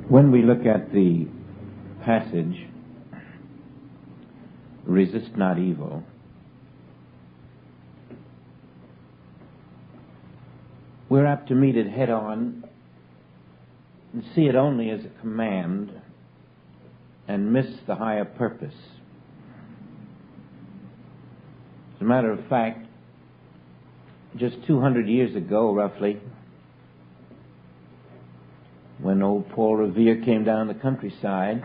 When we look at the passage, resist not evil, we're apt to meet it head on and see it only as a command and miss the higher purpose. As a matter of fact, just 200 years ago, roughly, when old Paul Revere came down the countryside,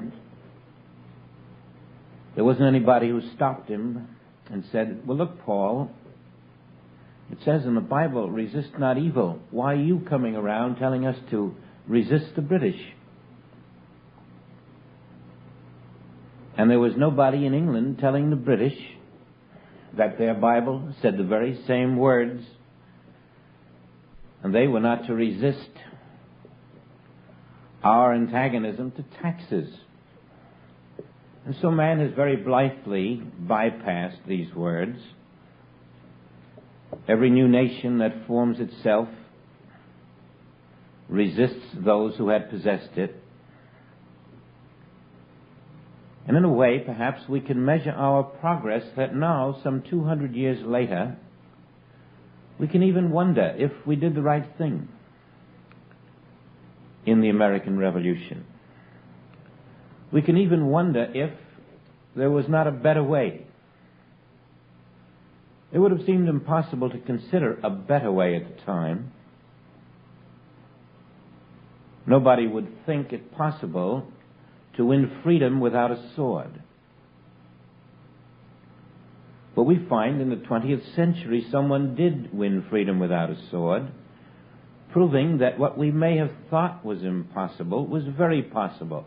there wasn't anybody who stopped him and said, well, look, Paul, it says in the Bible, resist not evil. Why are you coming around telling us to resist the British? And there was nobody in England telling the British that their Bible said the very same words, and they were not to resist our antagonism to taxes. And so man has very blithely bypassed these words. Every new nation that forms itself resists those who had possessed it. And in a way, perhaps we can measure our progress that now, some 200 years later, we can even wonder if we did the right thing in the American Revolution. We can even wonder if there was not a better way. It would have seemed impossible to consider a better way at the time. Nobody would think it possible to win freedom without a sword. But we find in the 20th century someone did win freedom without a sword, proving that what we may have thought was impossible was very possible.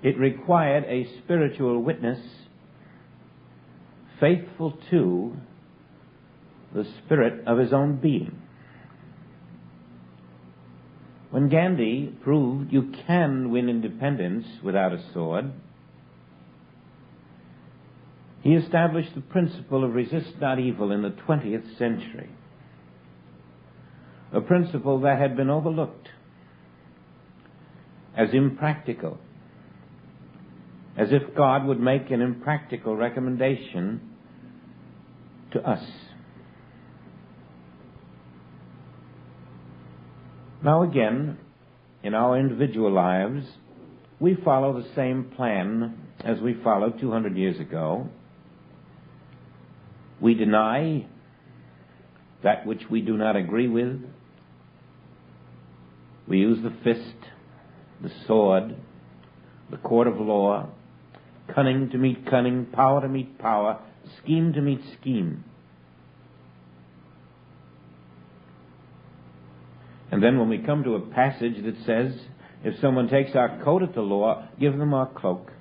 It required a spiritual witness faithful to the spirit of his own being. When Gandhi proved you can win independence without a sword, he established the principle of resist not evil in the 20th century, a principle that had been overlooked as impractical, as if God would make an impractical recommendation to us. Now again, in our individual lives, we follow the same plan as we followed 200 years ago. We deny that which we do not agree with. We use the fist, the sword, the court of law, cunning to meet cunning, power to meet power, scheme to meet scheme. And then when we come to a passage that says, if someone takes our coat at the law, give them our cloak,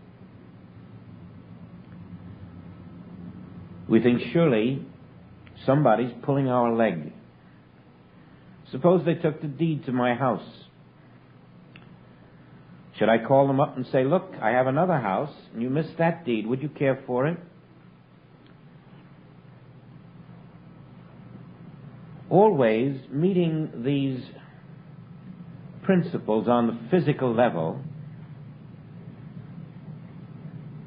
we think surely somebody's pulling our leg. Suppose they took the deed to my house. Should I call them up and say, look, I have another house, and you missed that deed. Would you care for it? Always meeting these principles on the physical level,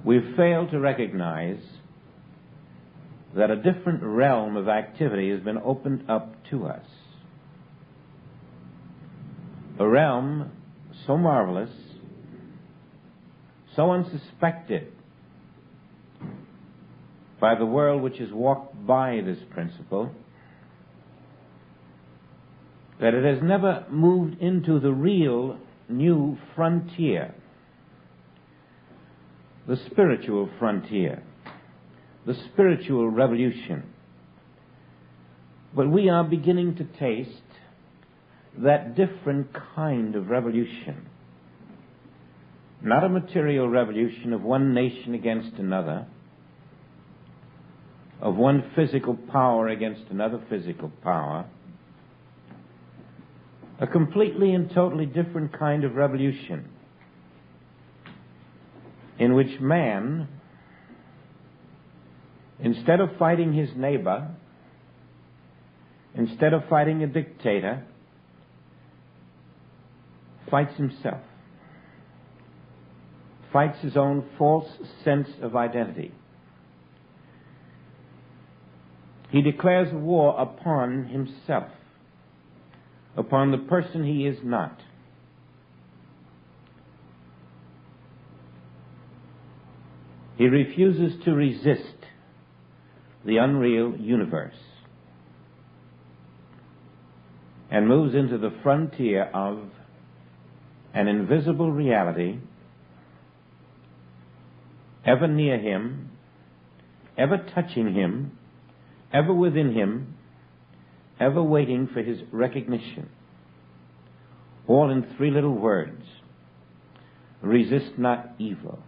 we've failed to recognize that a different realm of activity has been opened up to us. A realm so marvelous, so unsuspected by the world which has walked by this principle, that it has never moved into the real new frontier, the spiritual frontier, the spiritual revolution. But we are beginning to taste that different kind of revolution. Not a material revolution of one nation against another, of one physical power against another physical power. A completely and totally different kind of revolution in which man, instead of fighting his neighbor, instead of fighting a dictator, fights himself. fights his own false sense of identity. He declares war upon himself, upon the person he is not. He refuses to resist the unreal universe and moves into the frontier of an invisible reality, ever near him, ever touching him, ever within him, ever waiting for his recognition. All in 3 little words: resist not evil.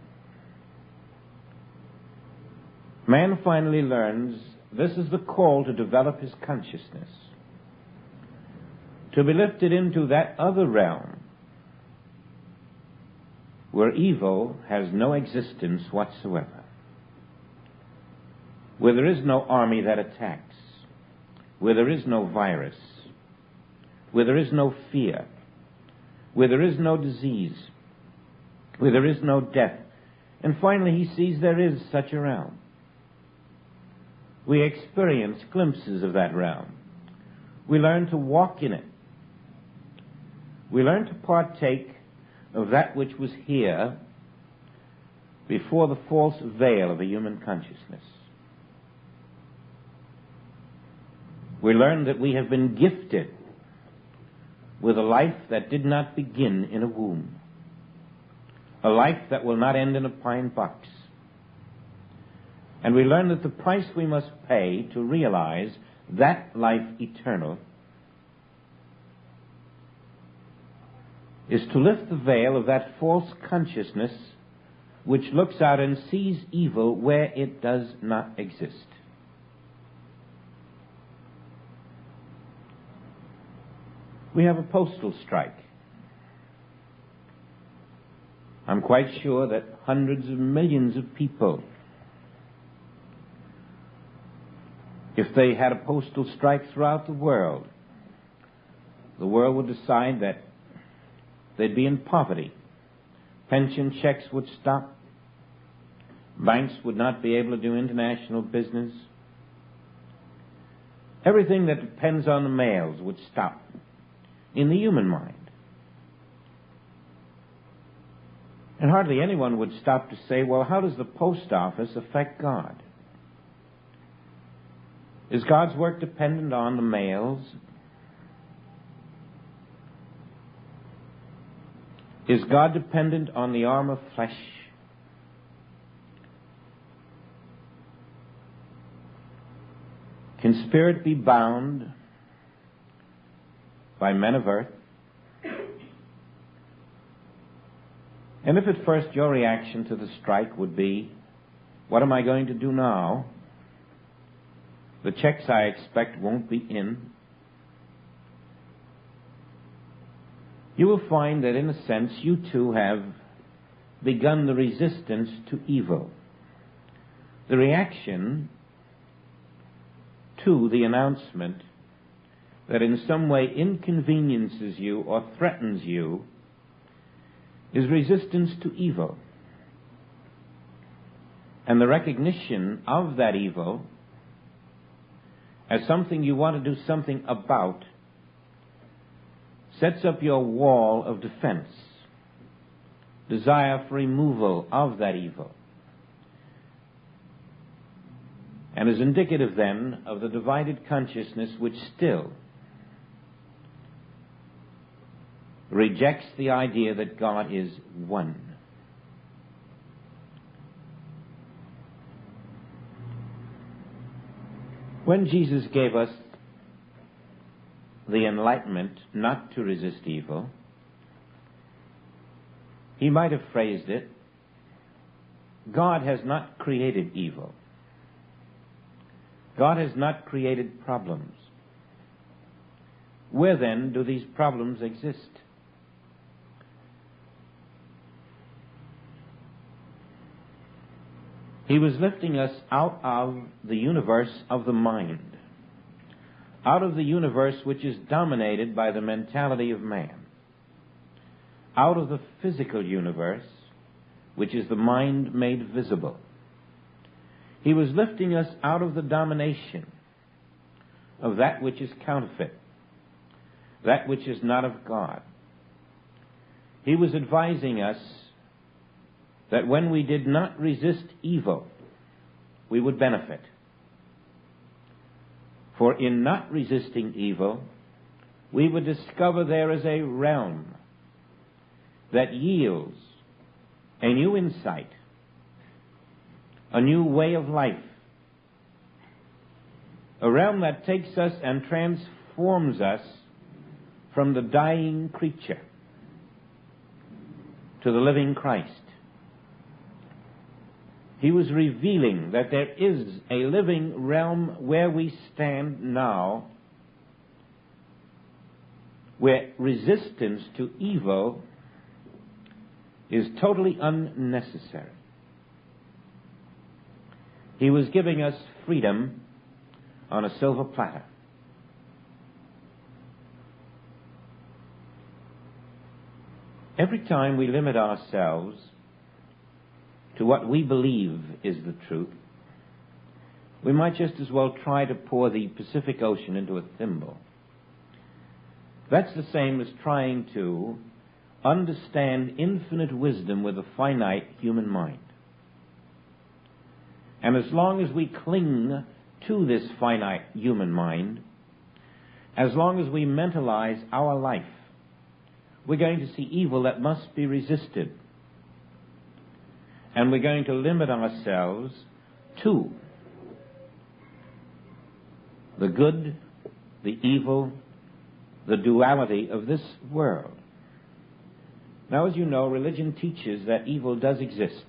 Man finally learns this is the call to develop his consciousness, to be lifted into that other realm where evil has no existence whatsoever, where there is no army that attacks, where there is no virus, where there is no fear, where there is no disease, where there is no death. And finally he sees there is such a realm. We experience glimpses of that realm. We learn to walk in it. We learn to partake of that which was here before the false veil of a human consciousness. We learn that we have been gifted with a life that did not begin in a womb, a life that will not end in a pine box. And we learn that the price we must pay to realize that life eternal is to lift the veil of that false consciousness which looks out and sees evil where it does not exist. We have a postal strike. I'm quite sure that hundreds of millions of people, if they had a postal strike throughout the world would decide that they'd be in poverty. Pension checks would stop. Banks would not be able to do international business. Everything that depends on the mails would stop in the human mind. And hardly anyone would stop to say, well, how does the post office affect God? Is God's work dependent on the mails? Is God dependent on the arm of flesh? Can spirit be bound by men of earth? And if at first your reaction to the strike would be, what am I going to do now? The checks I expect won't be in. You will find that in a sense you too have begun the resistance to evil. The reaction to the announcement that in some way inconveniences you or threatens you is resistance to evil. And the recognition of that evil as something you want to do something about sets up your wall of defense, desire for removal of that evil, and is indicative then of the divided consciousness which still rejects the idea that God is one. When Jesus gave us the enlightenment not to resist evil, he might have phrased it, God has not created evil. God has not created problems. Where then do these problems exist? He was lifting us out of the universe of the mind, out of the universe which is dominated by the mentality of man, out of the physical universe which is the mind made visible. He was lifting us out of the domination of that which is counterfeit, that which is not of God. He was advising us that when we did not resist evil, we would benefit. For in not resisting evil, we would discover there is a realm that yields a new insight, a new way of life, a realm that takes us and transforms us from the dying creature to the living Christ. He was revealing that there is a living realm where we stand now, where resistance to evil is totally unnecessary. He was giving us freedom on a silver platter. Every time we limit ourselves to what we believe is the truth, we might just as well try to pour the Pacific Ocean into a thimble. That's the same as trying to understand infinite wisdom with a finite human mind. And as long as we cling to this finite human mind, as long as we mentalize our life, we're going to see evil that must be resisted. And we're going to limit ourselves to the good, the evil, the duality of this world. Now, as you know, religion teaches that evil does exist.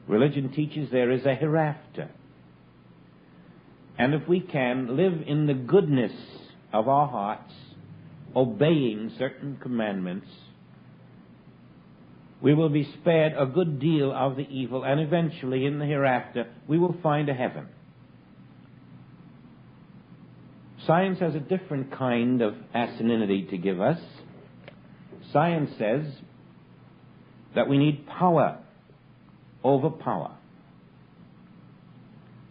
Religion teaches there is a hereafter. And if we can live in the goodness of our hearts, obeying certain commandments, we will be spared a good deal of the evil, and eventually in the hereafter we will find a heaven. Science has a different kind of asininity to give us. Science says that we need power over power.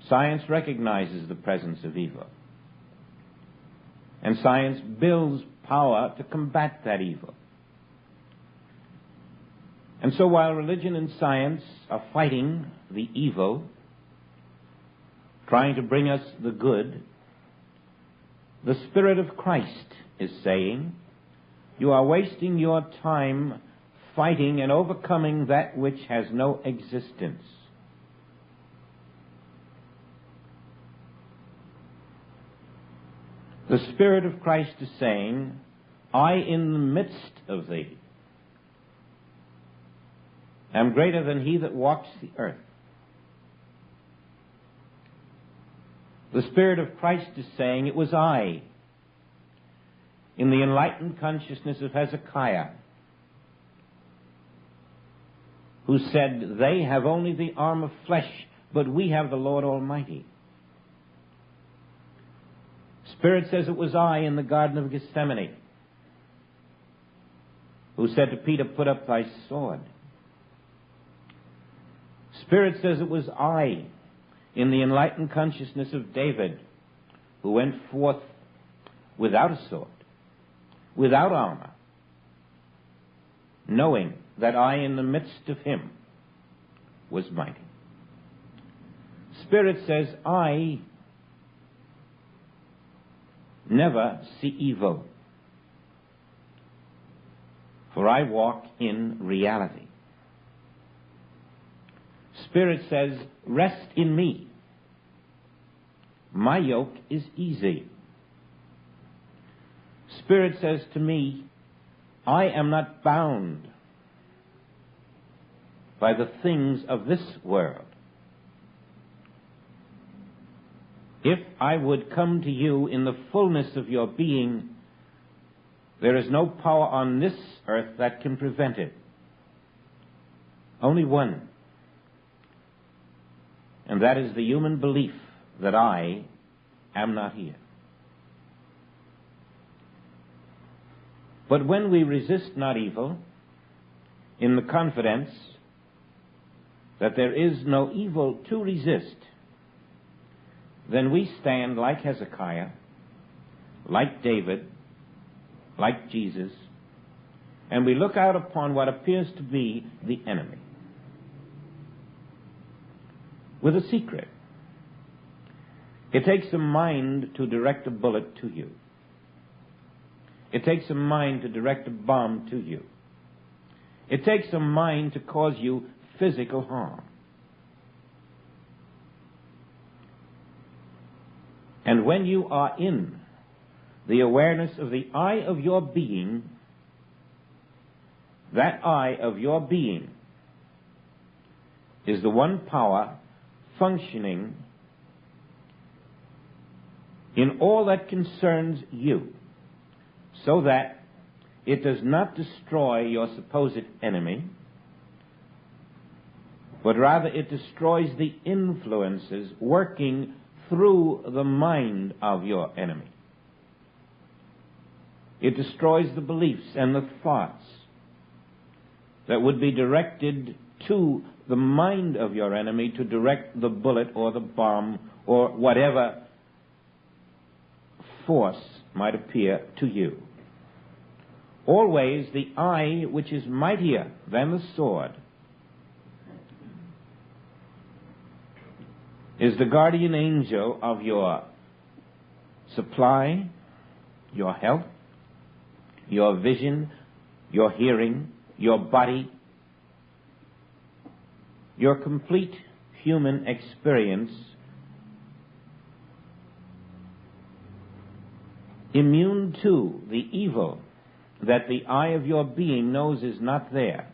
Science recognizes the presence of evil. And science builds power to combat that evil. And so while religion and science are fighting the evil, trying to bring us the good, the Spirit of Christ is saying, you are wasting your time fighting and overcoming that which has no existence. The Spirit of Christ is saying, I in the midst of thee am greater than he that walks the earth. The Spirit of Christ is saying, it was I, in the enlightened consciousness of Hezekiah, who said, they have only the arm of flesh, but we have the Lord Almighty. Spirit says it was I in the Garden of Gethsemane, who said to Peter, put up thy sword. Spirit says it was I in the enlightened consciousness of David, who went forth without a sword, without armor, knowing that I in the midst of him was mighty. Spirit says, I never see evil, for I walk in reality. Spirit says, rest in me. My yoke is easy. Spirit says to me, I am not bound by the things of this world. If I would come to you in the fullness of your being, there is no power on this earth that can prevent it. Only one. And that is the human belief that I am not here. But when we resist not evil, in the confidence that there is no evil to resist, then we stand like Hezekiah, like David, like Jesus, and we look out upon what appears to be the enemy with a secret. It takes a mind to direct a bullet to you. It takes a mind to direct a bomb to you. It takes a mind to cause you physical harm. And when you are in the awareness of the I of your being, that I of your being is the one power functioning in all that concerns you, so that it does not destroy your supposed enemy, but rather it destroys the influences working through the mind of your enemy. It destroys the beliefs and the thoughts that would be directed to the mind of your enemy to direct the bullet or the bomb or whatever force might appear to you. Always the I, which is mightier than the sword, is the guardian angel of your supply, your health, your vision, your hearing, your body, your complete human experience, immune to the evil that the eye of your being knows is not there,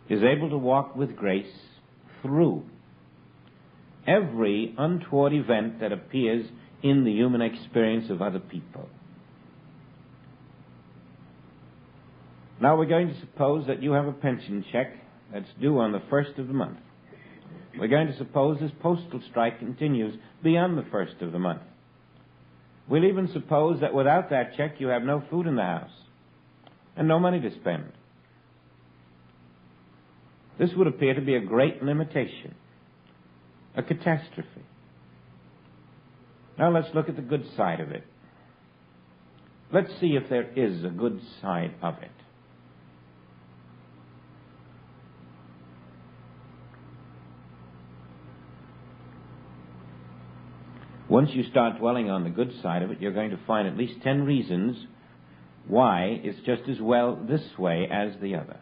is able to walk with grace through every untoward event that appears in the human experience of other people. Now we're going to suppose that you have a pension check that's due on the 1st of the month. We're going to suppose this postal strike continues beyond the 1st of the month. We'll even suppose that without that check you have no food in the house and no money to spend. This would appear to be a great limitation, a catastrophe. Now let's look at the good side of it. Let's see if there is a good side of it. Once you start dwelling on the good side of it, you're going to find at least 10 reasons why it's just as well this way as the other.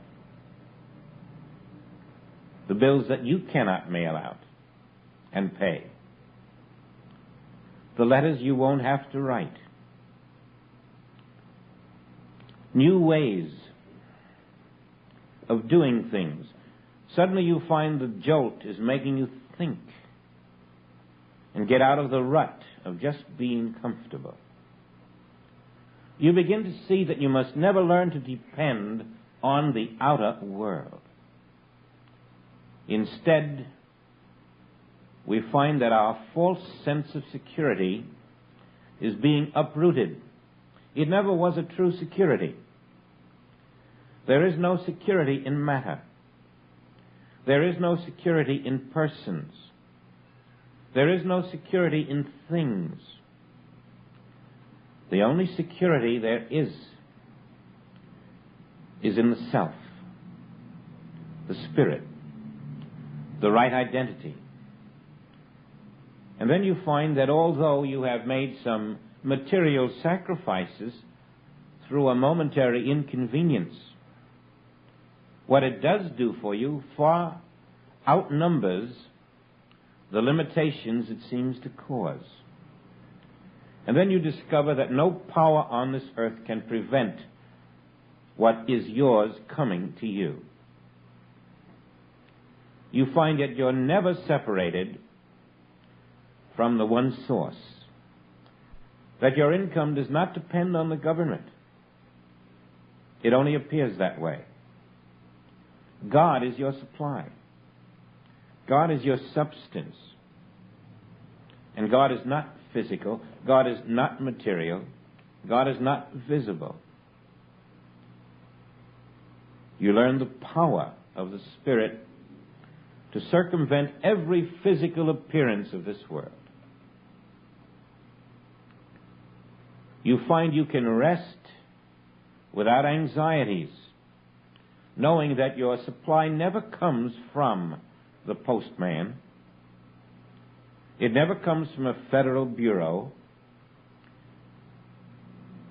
The bills that you cannot mail out and pay. The letters you won't have to write. New ways of doing things. Suddenly you find the jolt is making you think and get out of the rut of just being comfortable. You begin to see that you must never learn to depend on the outer world. Instead, we find that our false sense of security is being uprooted. It never was a true security. There is no security in matter. There is no security in persons. There is no security in things. The only security there is in the self, the spirit, the right identity. And then you find that although you have made some material sacrifices through a momentary inconvenience, what it does do for you far outnumbers the limitations it seems to cause. And then you discover that no power on this earth can prevent what is yours coming to you. You find that you're never separated from the one source, that your income does not depend on the government. It only appears that way. God is your supply. God is your substance. And God is not physical. God is not material. God is not visible. You learn the power of the Spirit to circumvent every physical appearance of this world. You find you can rest without anxieties, knowing that your supply never comes from the postman. It never comes from a federal bureau.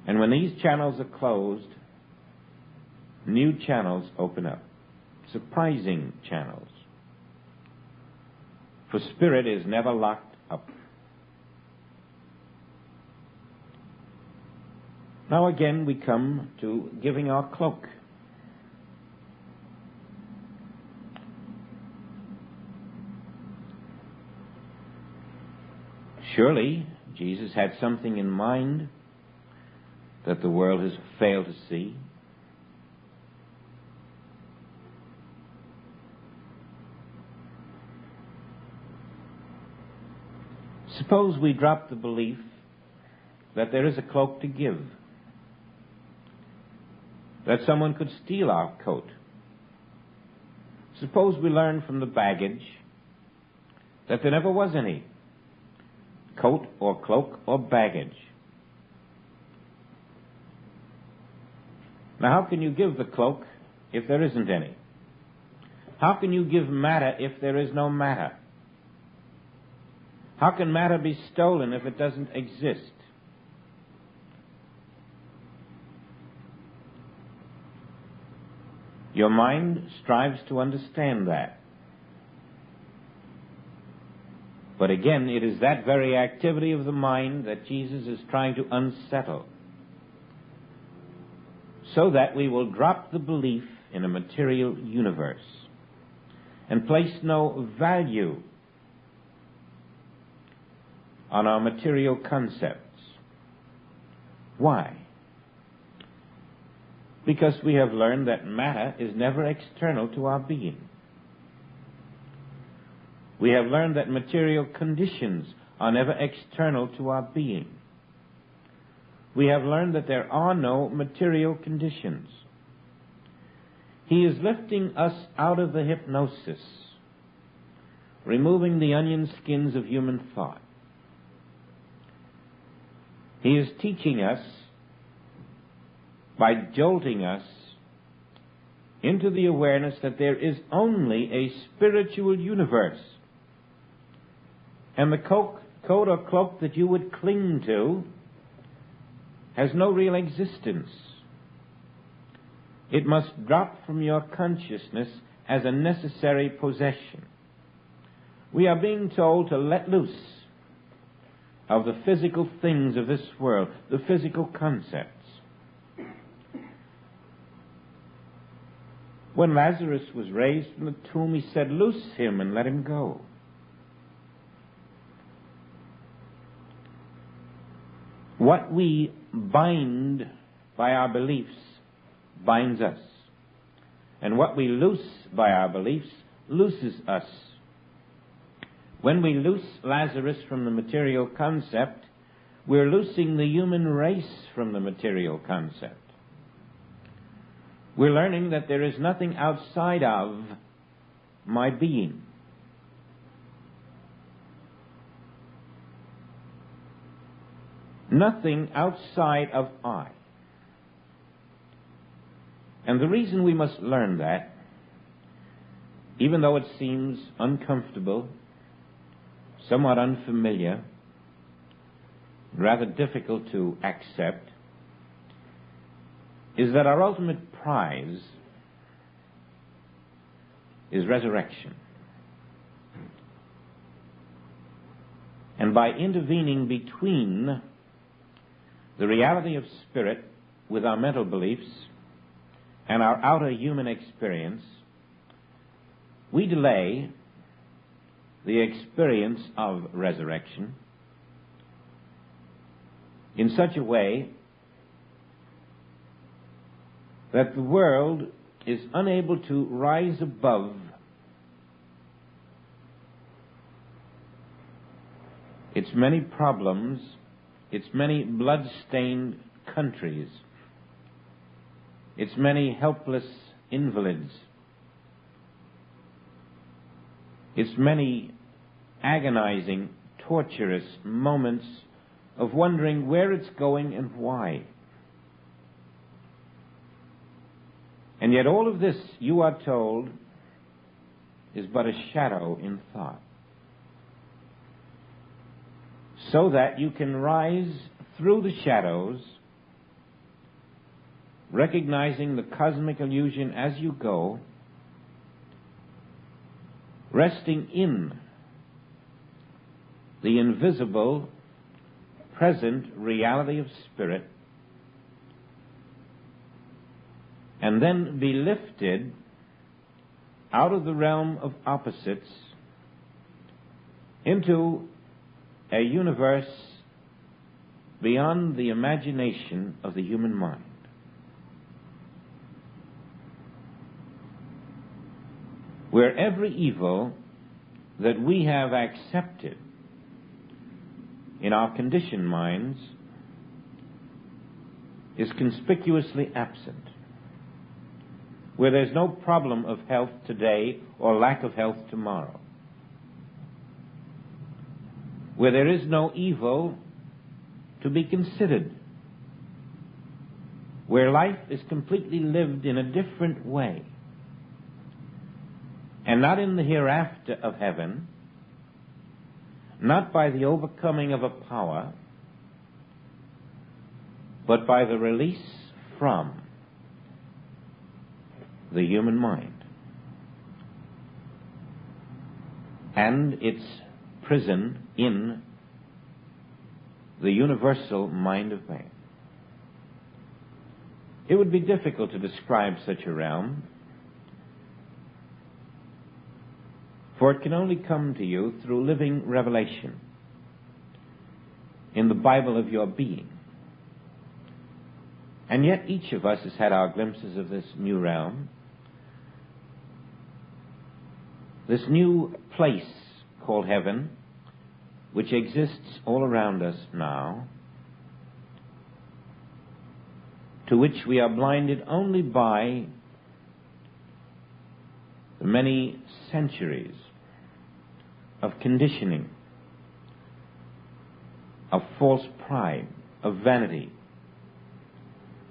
And when these channels are closed, new channels open up, surprising channels. For Spirit is never locked up. Now again we come to giving our cloak. Surely Jesus had something in mind that the world has failed to see. Suppose we drop the belief that there is a cloak to give, that someone could steal our coat. Suppose we learn from the baggage that there never was any coat or cloak or baggage. Now, how can you give the cloak if there isn't any? How can you give matter if there is no matter? How can matter be stolen if it doesn't exist? Your mind strives to understand that. But again, it is that very activity of the mind that Jesus is trying to unsettle, so that we will drop the belief in a material universe and place no value on our material concepts. Why? Because we have learned that matter is never external to our being. We have learned that material conditions are never external to our being. We have learned that there are no material conditions. He is lifting us out of the hypnosis, removing the onion skins of human thought. He is teaching us by jolting us into the awareness that there is only a spiritual universe. And the coat or cloak that you would cling to has no real existence. It must drop from your consciousness as a necessary possession. We are being told to let loose of the physical things of this world, the physical concepts. When Lazarus was raised from the tomb, he said, "Loose him and let him go." What we bind by our beliefs binds us. And what we loose by our beliefs looses us. When we loose Lazarus from the material concept, we're loosing the human race from the material concept. We're learning that there is nothing outside of my being. Nothing outside of I. And the reason we must learn that, even though it seems uncomfortable, somewhat unfamiliar, rather difficult to accept, is that our ultimate prize is resurrection. And by intervening between the reality of spirit with our mental beliefs and our outer human experience, we delay the experience of resurrection in such a way that the world is unable to rise above its many problems, its many blood-stained countries, its many helpless invalids, its many agonizing, torturous moments of wondering where it's going and why. And yet all of this, you are told, is but a shadow in thought, so that you can rise through the shadows, recognizing the cosmic illusion as you go, resting in the invisible, present reality of spirit, and then be lifted out of the realm of opposites into a universe beyond the imagination of the human mind. Where every evil that we have accepted in our conditioned minds is conspicuously absent. Where there's no problem of health today or lack of health tomorrow. Where there is no evil to be considered. Where life is completely lived in a different way. And not in the hereafter of heaven, not by the overcoming of a power, but by the release from the human mind and its prison in the universal mind of man. It would be difficult to describe such a realm, for it can only come to you through living revelation in the Bible of your being. And yet each of us has had our glimpses of this new realm, this new place called heaven, which exists all around us now, to which we are blinded only by the many centuries of conditioning, of false pride, of vanity,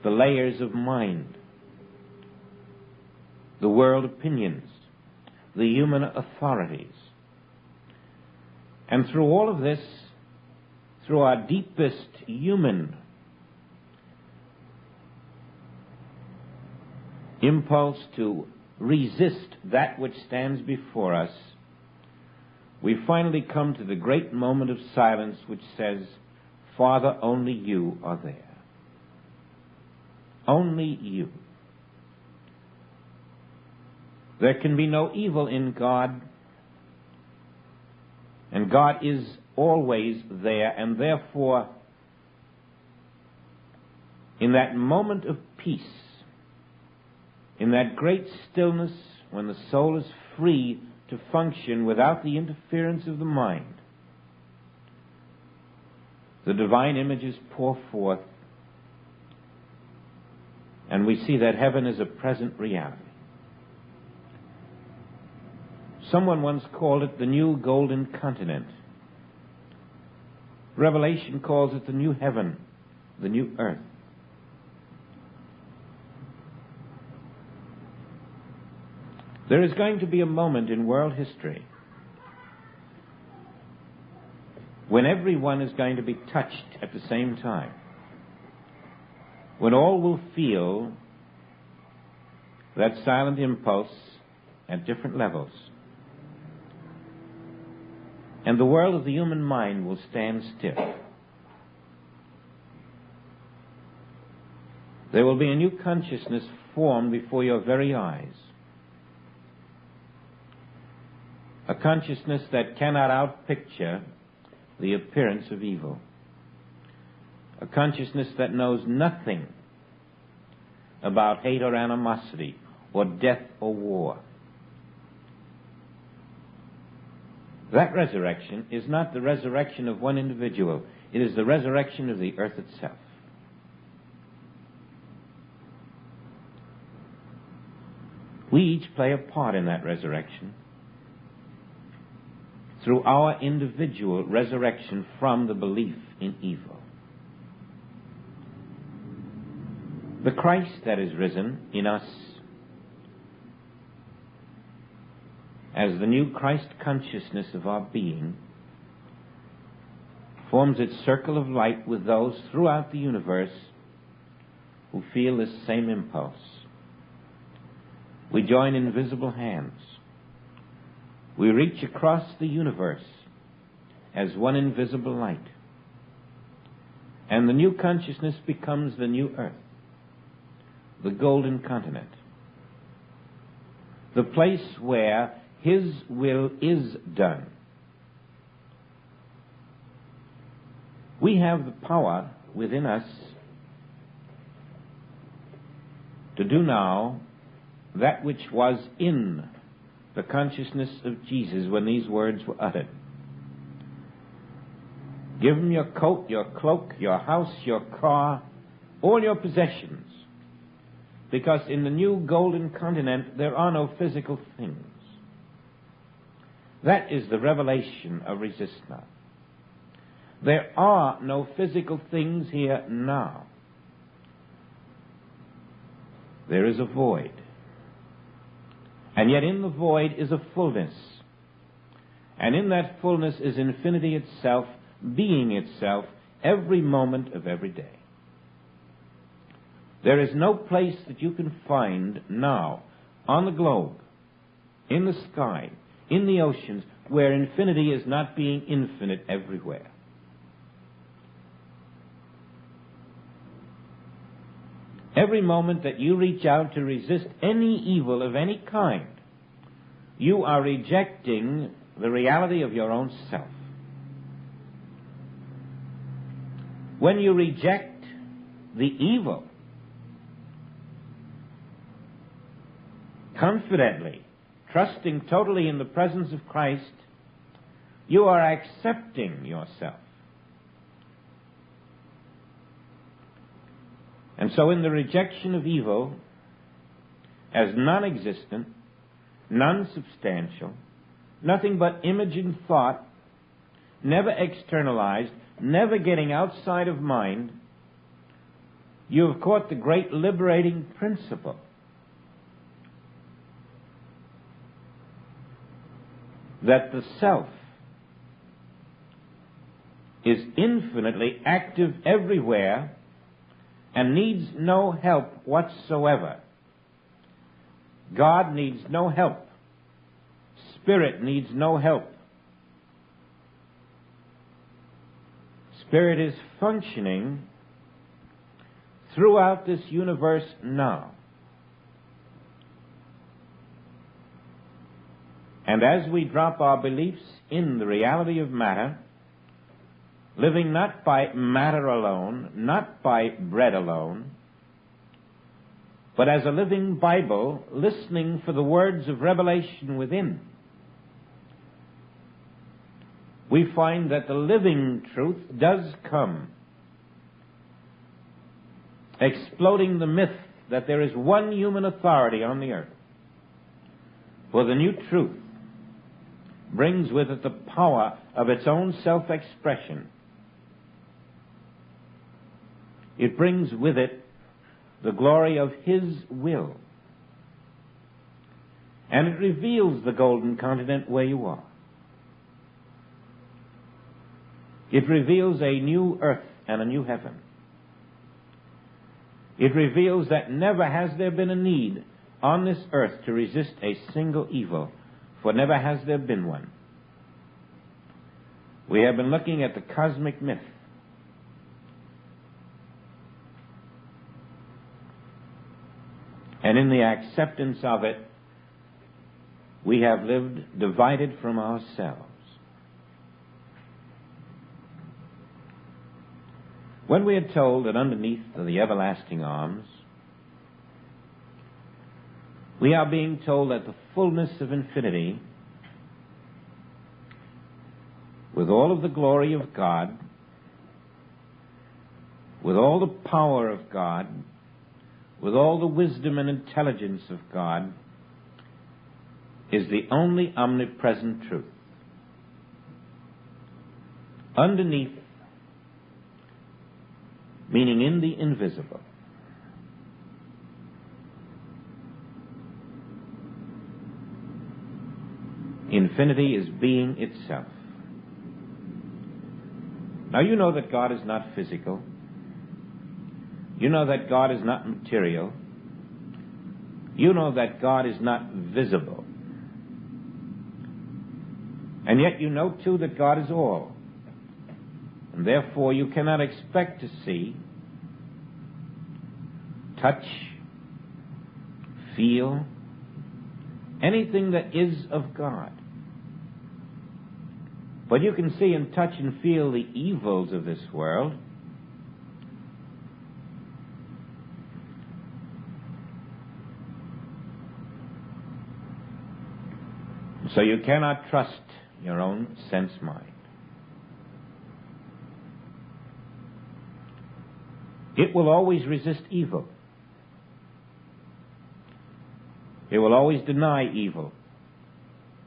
the layers of mind, the world opinions, the human authorities. And through all of this, through our deepest human impulse to resist that which stands before us, we finally come to the great moment of silence which says, Father, only you are there. Only you. There can be no evil in God, and God is always there, and therefore, in that moment of peace, in that great stillness when the soul is free to function without the interference of the mind, the divine images pour forth, and we see that heaven is a present reality. Someone once called it the new golden continent. Revelation calls it the new heaven, the new earth. There is going to be a moment in world history when everyone is going to be touched at the same time, when all will feel that silent impulse at different levels, and the world of the human mind will stand still. There will be a new consciousness formed before your very eyes, a consciousness that cannot outpicture the appearance of evil, a consciousness that knows nothing about hate or animosity or death or war. That resurrection is not the resurrection of one individual. It is the resurrection of the earth itself. We each play a part in that resurrection through our individual resurrection from the belief in evil. The Christ that is risen in us as the new Christ consciousness of our being forms its circle of light with those throughout the universe who feel this same impulse. We join invisible hands. We reach across the universe as one invisible light. And the new consciousness becomes the new earth, the golden continent, the place where His will is done. We have the power within us to do now that which was in the consciousness of Jesus when these words were uttered. Give Him your coat, your cloak, your house, your car, all your possessions, because in the new golden continent there are no physical things. That is the revelation of Resist Not. There are no physical things here now. There is a void. And yet in the void is a fullness. And in that fullness is infinity itself, being itself, every moment of every day. There is no place that you can find now on the globe, in the sky, in the oceans, where infinity is not being infinite everywhere. Every moment that you reach out to resist any evil of any kind, you are rejecting the reality of your own self. When you reject the evil, confidently, trusting totally in the presence of Christ, you are accepting yourself. And so in the rejection of evil as non-existent, non-substantial, nothing but image and thought, never externalized, never getting outside of mind, you have caught the great liberating principle. That the self is infinitely active everywhere and needs no help whatsoever. God needs no help. Spirit needs no help. Spirit is functioning throughout this universe now. And as we drop our beliefs in the reality of matter, living not by matter alone, not by bread alone, but as a living Bible, listening for the words of revelation within, we find that the living truth does come, exploding the myth that there is one human authority on the earth. For the new truth brings with it the power of its own self-expression. It brings with it the glory of His will. And it reveals the golden continent where you are. It reveals a new earth and a new heaven. It reveals that never has there been a need on this earth to resist a single evil, for never has there been one. We have been looking at the cosmic myth. And in the acceptance of it, we have lived divided from ourselves. When we are told that underneath are the everlasting arms, we are being told that the fullness of infinity, with all of the glory of God, with all the power of God, with all the wisdom and intelligence of God, is the only omnipresent truth. Underneath, meaning in the invisible, infinity is being itself. Now you know that God is not physical. You know that God is not material. You know that God is not visible. And yet you know too that God is all. And therefore you cannot expect to see, touch, feel anything that is of God. But you can see and touch and feel the evils of this world. So you cannot trust your own sense mind. It will always resist evil. It will always deny evil.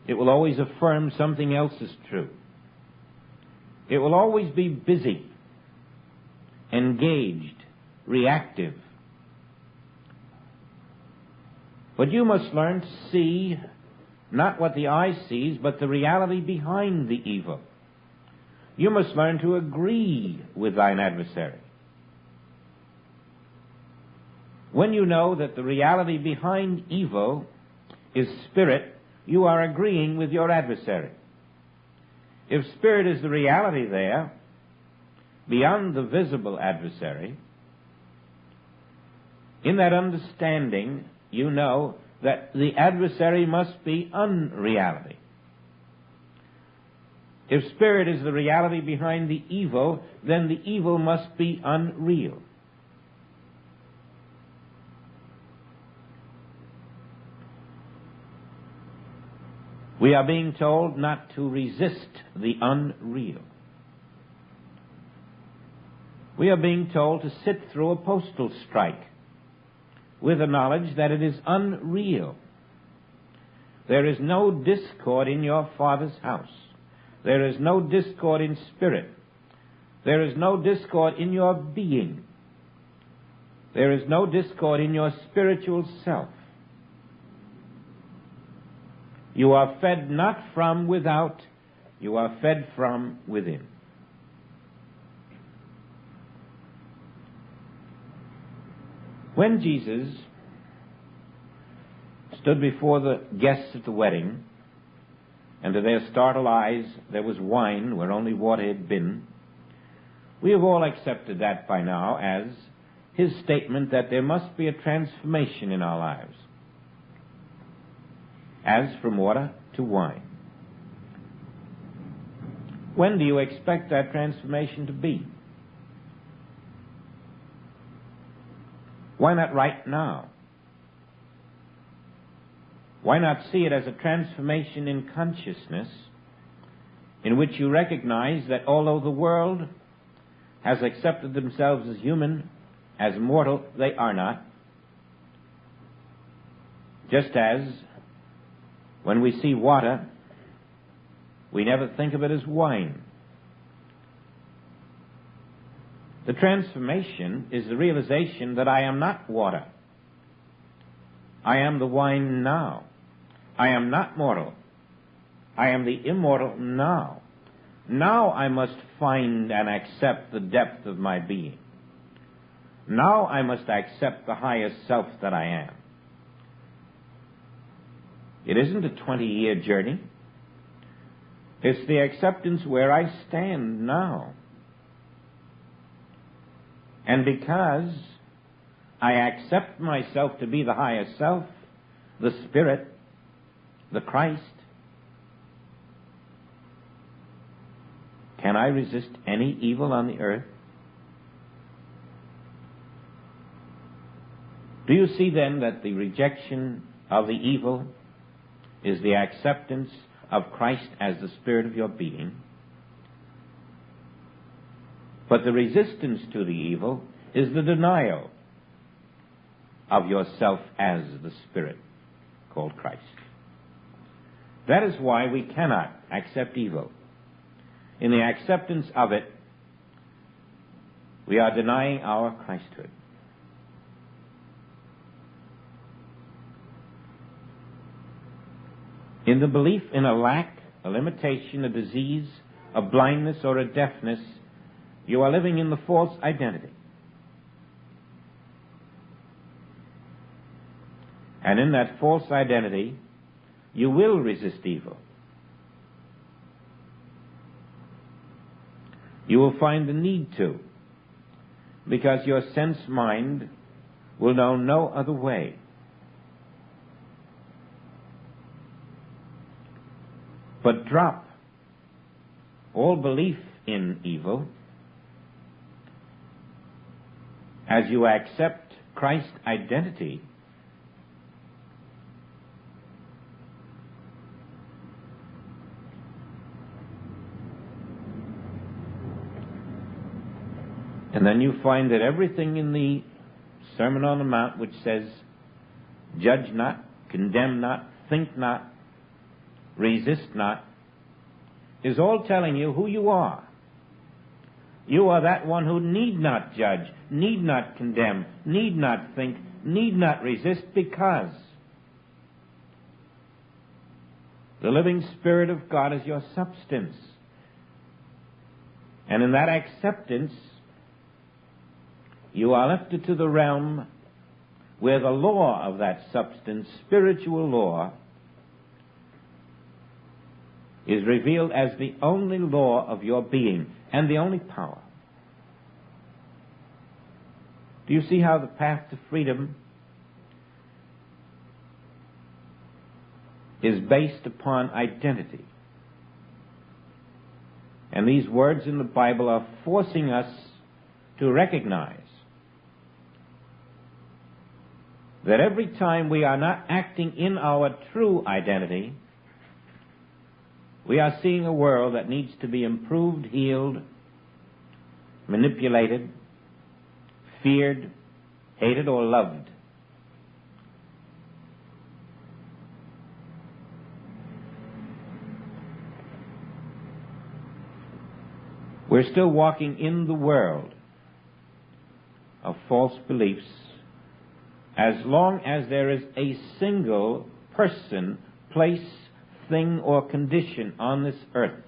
It will always affirm something else is true. It will always be busy, engaged, reactive. But you must learn to see not what the eye sees, but the reality behind the evil. You must learn to agree with thine adversary. When you know that the reality behind evil is spirit, you are agreeing with your adversary. If spirit is the reality there, beyond the visible adversary, in that understanding, you know that the adversary must be unreality. If spirit is the reality behind the evil, then the evil must be unreal. We are being told not to resist the unreal. We are being told to sit through a postal strike with the knowledge that it is unreal. There is no discord in your Father's house. There is no discord in spirit. There is no discord in your being. There is no discord in your spiritual self. You are fed not from without, you are fed from within. When Jesus stood before the guests at the wedding, and to their startled eyes there was wine where only water had been, we have all accepted that by now as his statement that there must be a transformation in our lives, as from water to wine. When do you expect that transformation to be? Why not right now? Why not see it as a transformation in consciousness in which you recognize that although the world has accepted themselves as human, as mortal, they are not. Just as when we see water, we never think of it as wine. The transformation is the realization that I am not water. I am the wine now. I am not mortal. I am the immortal now. Now I must find and accept the depth of my being. Now I must accept the highest self that I am. It isn't a 20-year journey. It's the acceptance where I stand now. And because I accept myself to be the highest self, the Spirit, the Christ, can I resist any evil on the earth? Do you see then that the rejection of the evil is the acceptance of Christ as the Spirit of your being? But the resistance to the evil is the denial of yourself as the Spirit called Christ. That is why we cannot accept evil. In the acceptance of it, we are denying our Christhood. In the belief in a lack, a limitation, a disease, a blindness, or a deafness, you are living in the false identity. And in that false identity, you will resist evil. You will find the need to, because your sense mind will know no other way. But drop all belief in evil as you accept Christ's identity. And then you find that everything in the Sermon on the Mount which says, judge not, condemn not, think not, resist not, is all telling you who you are. You are that one who need not judge, need not condemn, need not think, need not resist, because the living Spirit of God is your substance. And in that acceptance, you are lifted to the realm where the law of that substance, spiritual law, is revealed as the only law of your being and the only power. Do you see how the path to freedom is based upon identity? And these words in the Bible are forcing us to recognize that every time we are not acting in our true identity, we are seeing a world that needs to be improved, healed, manipulated, feared, hated, or loved. We're still walking in the world of false beliefs as long as there is a single person, place, thing, or condition on this earth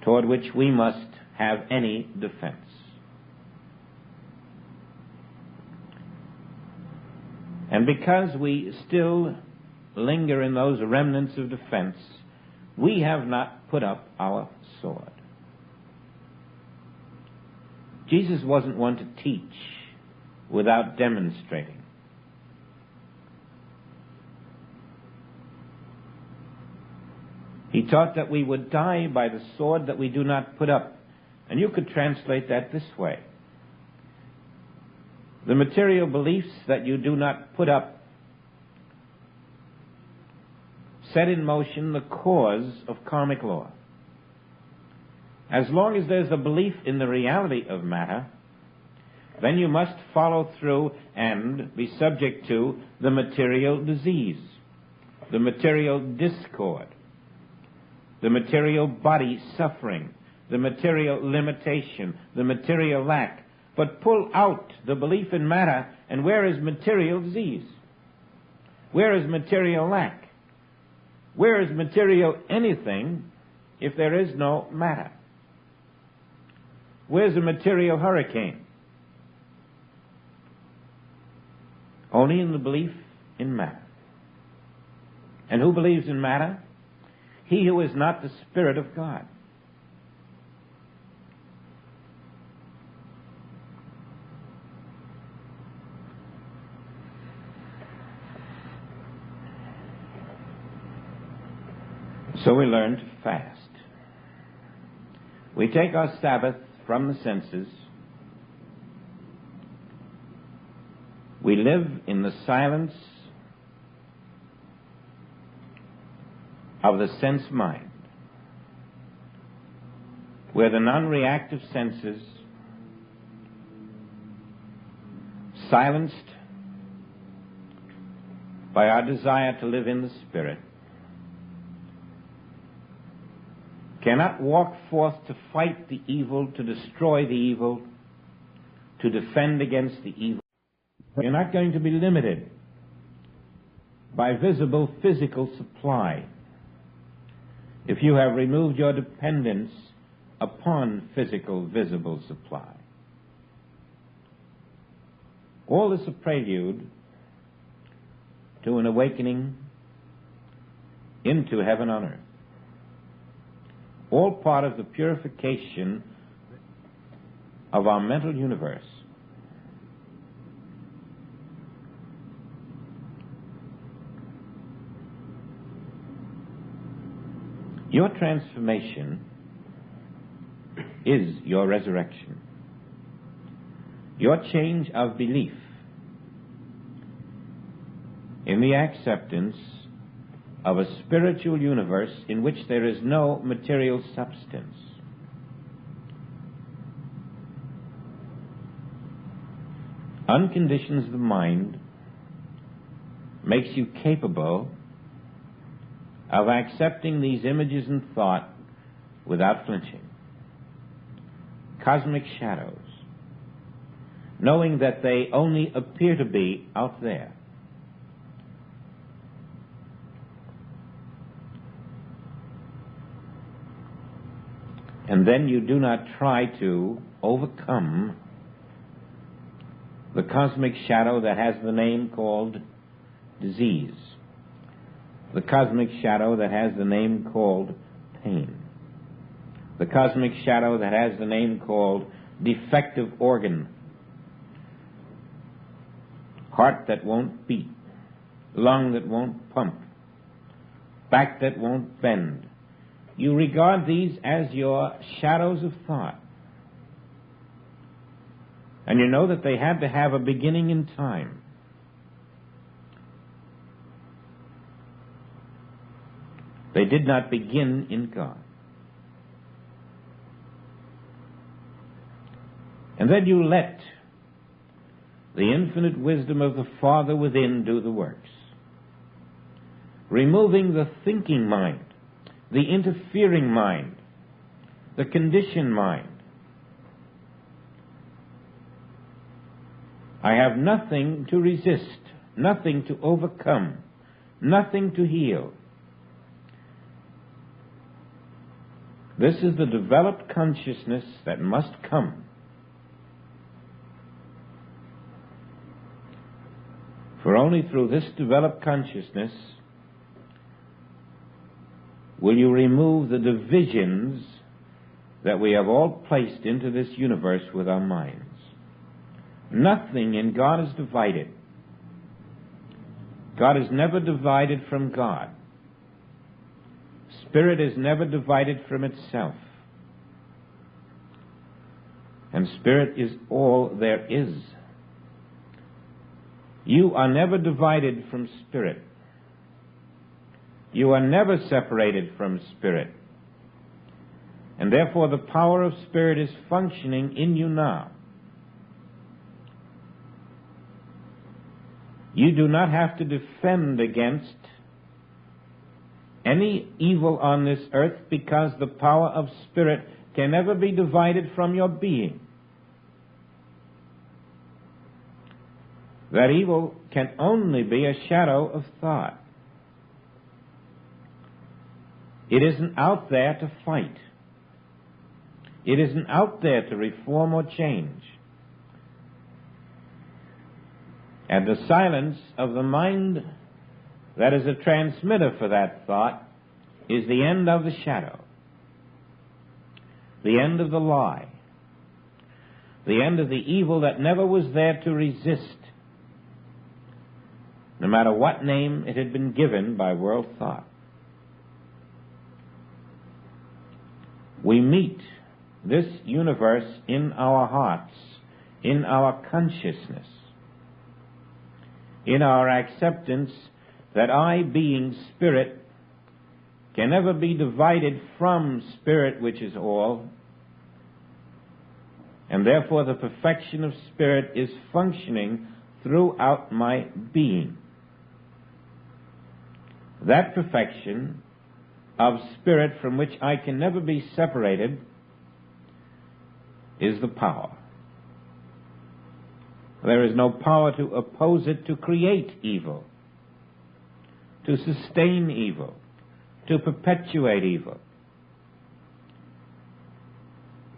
toward which we must have any defense. And because we still linger in those remnants of defense, we have not put up our sword. Jesus wasn't one to teach without demonstrating. He taught that we would die by the sword that we do not put up. And you could translate that this way. The material beliefs that you do not put up set in motion the cause of karmic law. As long as there's a belief in the reality of matter, then you must follow through and be subject to the material disease, the material discord, the material body suffering, the material limitation, the material lack. But pull out the belief in matter, and where is material disease? Where is material lack? Where is material anything if there is no matter? Where's a material hurricane? Only in the belief in matter. And who believes in matter? He who is not the Spirit of God. So we learn to fast. We take our Sabbath from the senses. We live in the silence of the sense mind, where the non-reactive senses, silenced by our desire to live in the Spirit, cannot walk forth to fight the evil, to destroy the evil, to defend against the evil. You're not going to be limited by visible physical supply if you have removed your dependence upon physical, visible supply. All is a prelude to an awakening into heaven on earth. All part of the purification of our mental universe. Your transformation is your resurrection. Your change of belief in the acceptance of a spiritual universe in which there is no material substance. Unconditions the mind, makes you capable of accepting these images and thought without flinching. Cosmic shadows, knowing that they only appear to be out there. And then you do not try to overcome the cosmic shadow that has the name called disease, the cosmic shadow that has the name called pain, the cosmic shadow that has the name called defective organ, heart that won't beat, lung that won't pump, back that won't bend. You regard these as your shadows of thought. And you know that they had to have a beginning in time. They did not begin in God. And then you let the infinite wisdom of the Father within do the works, removing the thinking mind, the interfering mind, the conditioned mind. I have nothing to resist, nothing to overcome, nothing to heal. This is the developed consciousness that must come. For only through this developed consciousness will you remove the divisions that we have all placed into this universe with our minds. Nothing in God is divided. God is never divided from God. Spirit is never divided from itself. And Spirit is all there is. You are never divided from Spirit. You are never separated from Spirit. And therefore the power of Spirit is functioning in you now. You do not have to defend against any evil on this earth, because the power of Spirit can never be divided from your being. That evil can only be a shadow of thought. It isn't out there to fight. It isn't out there to reform or change. And the silence of the mind that is a transmitter for that thought is the end of the shadow, the end of the lie, the end of the evil that never was there to resist, no matter what name it had been given by world thought. We meet this universe in our hearts, in our consciousness, in our acceptance that I, being Spirit, can never be divided from Spirit, which is all, and therefore the perfection of Spirit is functioning throughout my being. That perfection of spirit from which I can never be separated is the power. There is no power to oppose it, to create evil, to sustain evil, to perpetuate evil.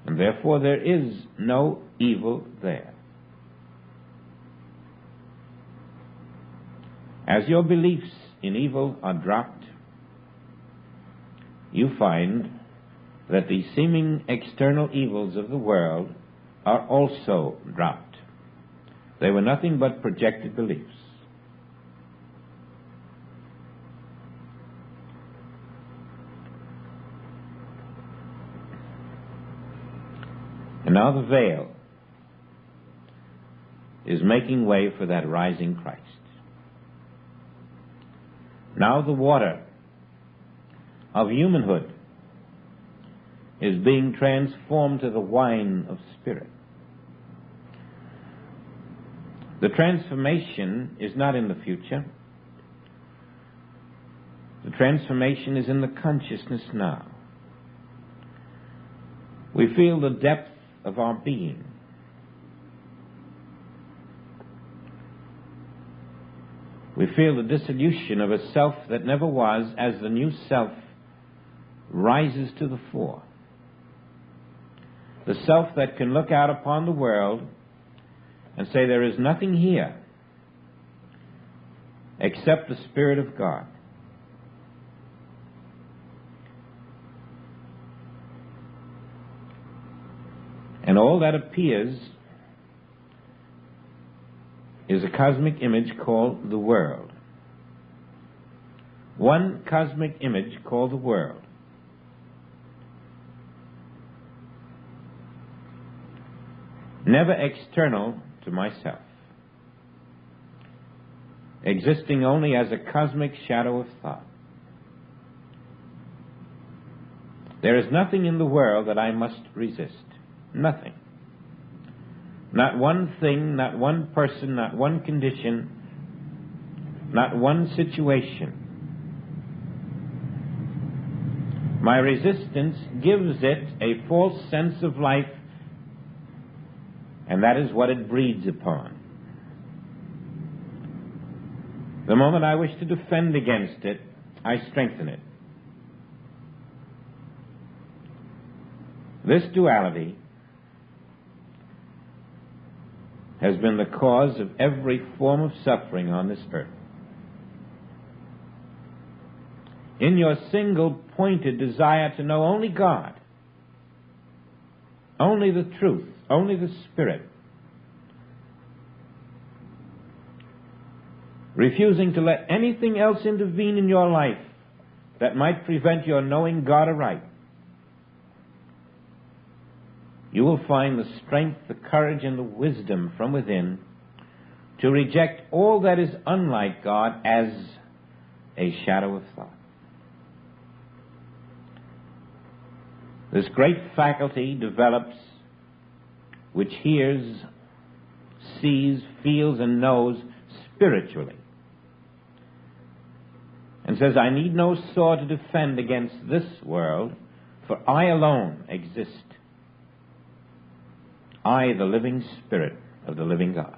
And therefore there is no evil there. As your beliefs in evil are dropped, you find that the seeming external evils of the world are also dropped. They were nothing but projected beliefs. And now the veil is making way for that rising Christ. Now the water of humanhood is being transformed to the wine of spirit. The transformation is not in the future. The transformation is in the consciousness now. We feel the depth of our being. We feel the dissolution of a self that never was as the new self rises to the fore. The self that can look out upon the world and say there is nothing here except the Spirit of God. And all that appears is a cosmic image called the world. One cosmic image called the world. Never external to myself, existing only as a cosmic shadow of thought. There is nothing in the world that I must resist. Nothing. Not one thing, not one person, not one condition, not one situation. My resistance gives it a false sense of life, and that is what it breeds upon. The moment I wish to defend against it, I strengthen it. This duality has been the cause of every form of suffering on this earth. In your single-pointed desire to know only God, only the truth, only the Spirit, refusing to let anything else intervene in your life that might prevent your knowing God aright, you will find the strength, the courage, and the wisdom from within to reject all that is unlike God as a shadow of thought. This great faculty develops which hears, sees, feels, and knows spiritually, and says, I need no sword to defend against this world, for I alone exist. I, the living Spirit of the living God.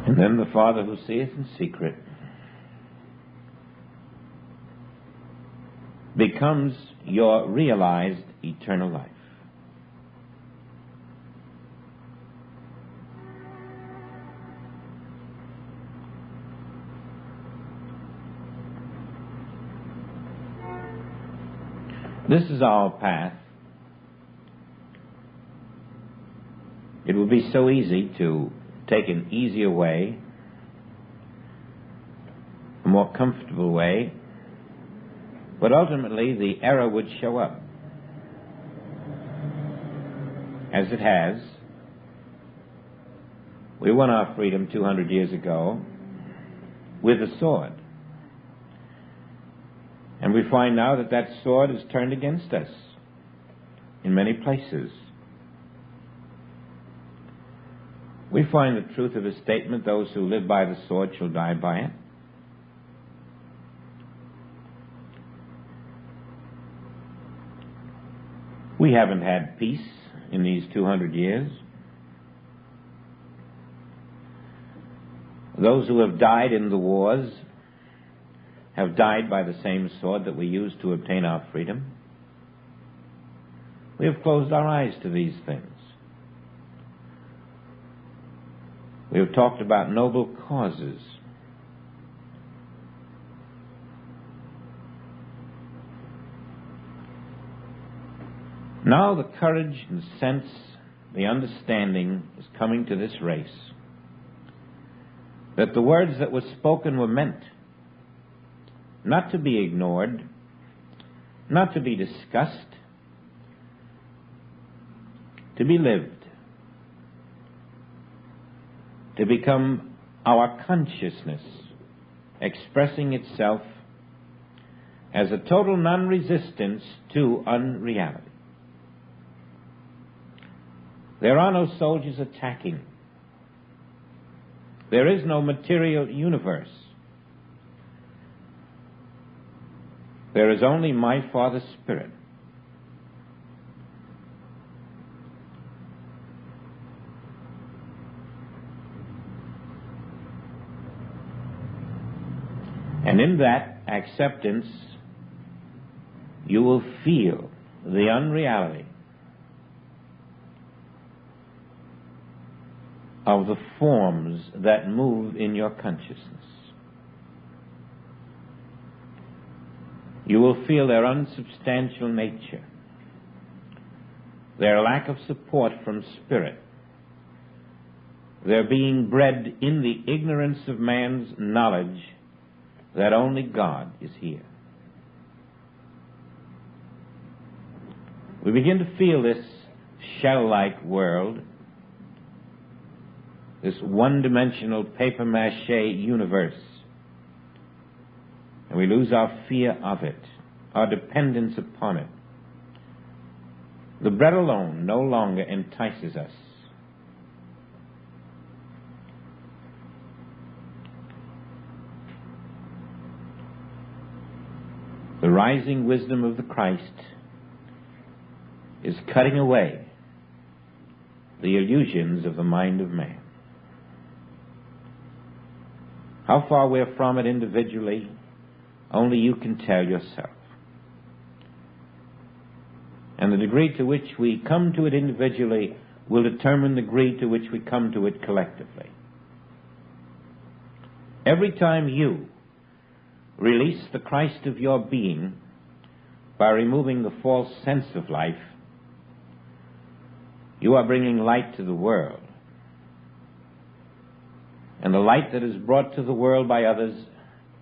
And then the Father who seeth in secret becomes your realized eternal life. This is our path. It would be so easy to take an easier way, a more comfortable way, but ultimately the error would show up, as it has. We won our freedom 200 years ago with a sword. And we find now that that sword is turned against us in many places. We find the truth of his statement, those who live by the sword shall die by it. We haven't had peace in these 200 years. Those who have died in the wars have died by the same sword that we use to obtain our freedom. We have closed our eyes to these things. We have talked about noble causes. Now the courage and sense, the understanding is coming to this race that the words that were spoken were meant not to be ignored, not to be discussed, to be lived, to become our consciousness, expressing itself as a total non-resistance to unreality. There are no soldiers attacking. There is no material universe. There is only my Father's Spirit. And in that acceptance, you will feel the unreality of the forms that move in your consciousness. You will feel their unsubstantial nature, their lack of support from spirit, their being bred in the ignorance of man's knowledge that only God is here. We begin to feel this shell-like world, this one-dimensional papier-mâché universe, and we lose our fear of it, our dependence upon it. The bread alone no longer entices us. The rising wisdom of the Christ is cutting away the illusions of the mind of man. How far we're from it individually, only you can tell yourself. And the degree to which we come to it individually will determine the degree to which we come to it collectively. Every time you release the Christ of your being by removing the false sense of life, you are bringing light to the world. And the light that is brought to the world by others,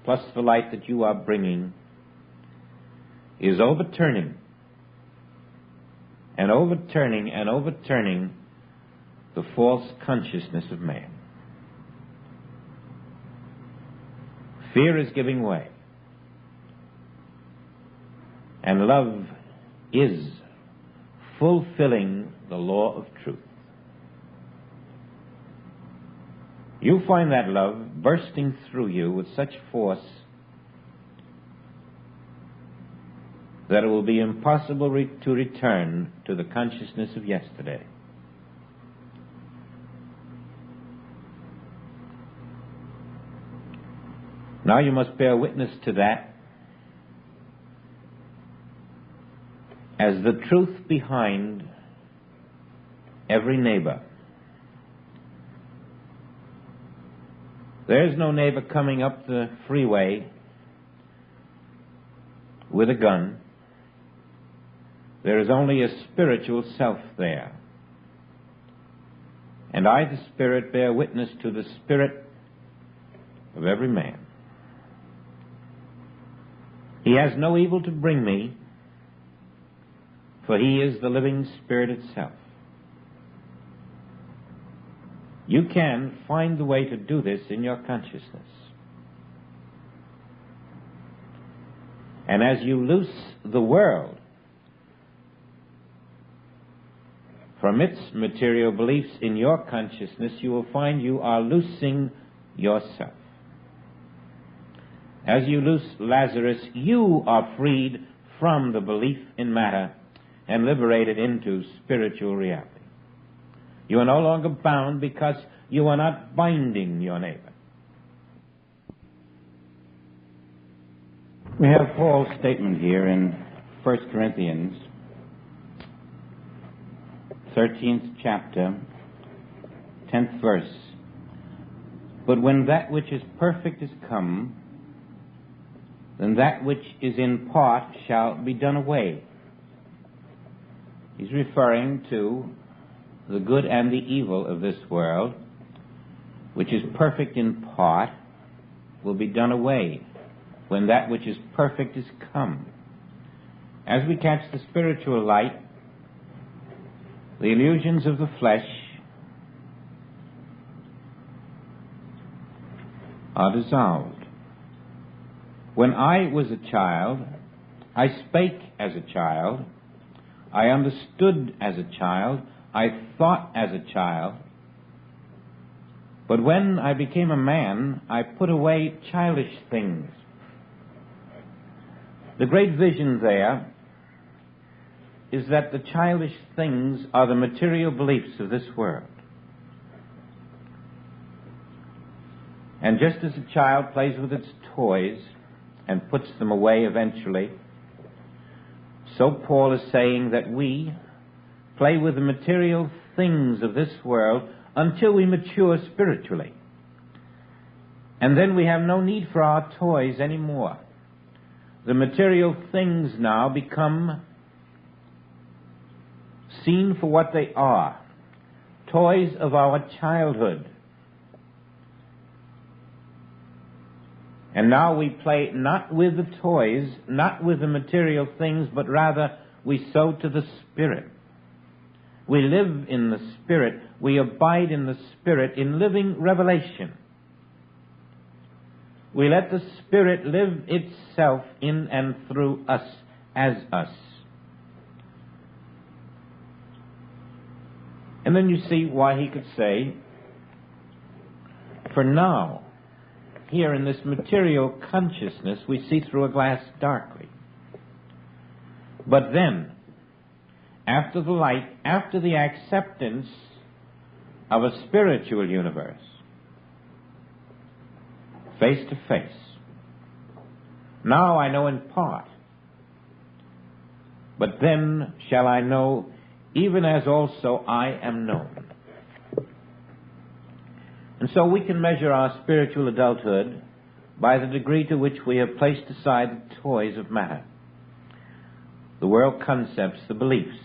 plus the light that you are bringing, is overturning and overturning and overturning the false consciousness of man. Fear is giving way, and love is fulfilling the law of truth. You find that love bursting through you with such force that it will be impossible to return to the consciousness of yesterday. Now you must bear witness to that as the truth behind every neighbor. There is no neighbor coming up the freeway with a gun. There is only a spiritual self there. And I, the Spirit, bear witness to the spirit of every man. He has no evil to bring me, for he is the living Spirit itself. You can find the way to do this in your consciousness. And as you loose the world from its material beliefs in your consciousness, you will find you are loosing yourself. As you loose Lazarus, you are freed from the belief in matter and liberated into spiritual reality. You are no longer bound because you are not binding your neighbor. We have Paul's statement here in 1 Corinthians, 13th chapter, 10th verse. But when that which is perfect is come, then that which is in part shall be done away. He's referring to the good and the evil of this world, which is perfect in part, will be done away when that which is perfect is come. As we catch the spiritual light, the illusions of the flesh are dissolved. When I was a child, I spake as a child, I understood as a child, I thought as a child. But when I became a man, I put away childish things. The great vision there is that the childish things are the material beliefs of this world. And just as a child plays with its toys and puts them away eventually, so Paul is saying that we play with the material things of this world until we mature spiritually. And then we have no need for our toys anymore. The material things now become seen for what they are, toys of our childhood. And now we play not with the toys, not with the material things, but rather we sow to the Spirit. We live in the Spirit. We abide in the Spirit in living revelation. We let the Spirit live itself in and through us as us. And then you see why he could say, for now, here in this material consciousness, we see through a glass darkly. But then, after the light, after the acceptance of a spiritual universe, face to face, now I know in part, but then shall I know even as also I am known. And so we can measure our spiritual adulthood by the degree to which we have placed aside the toys of matter, the world concepts, the beliefs.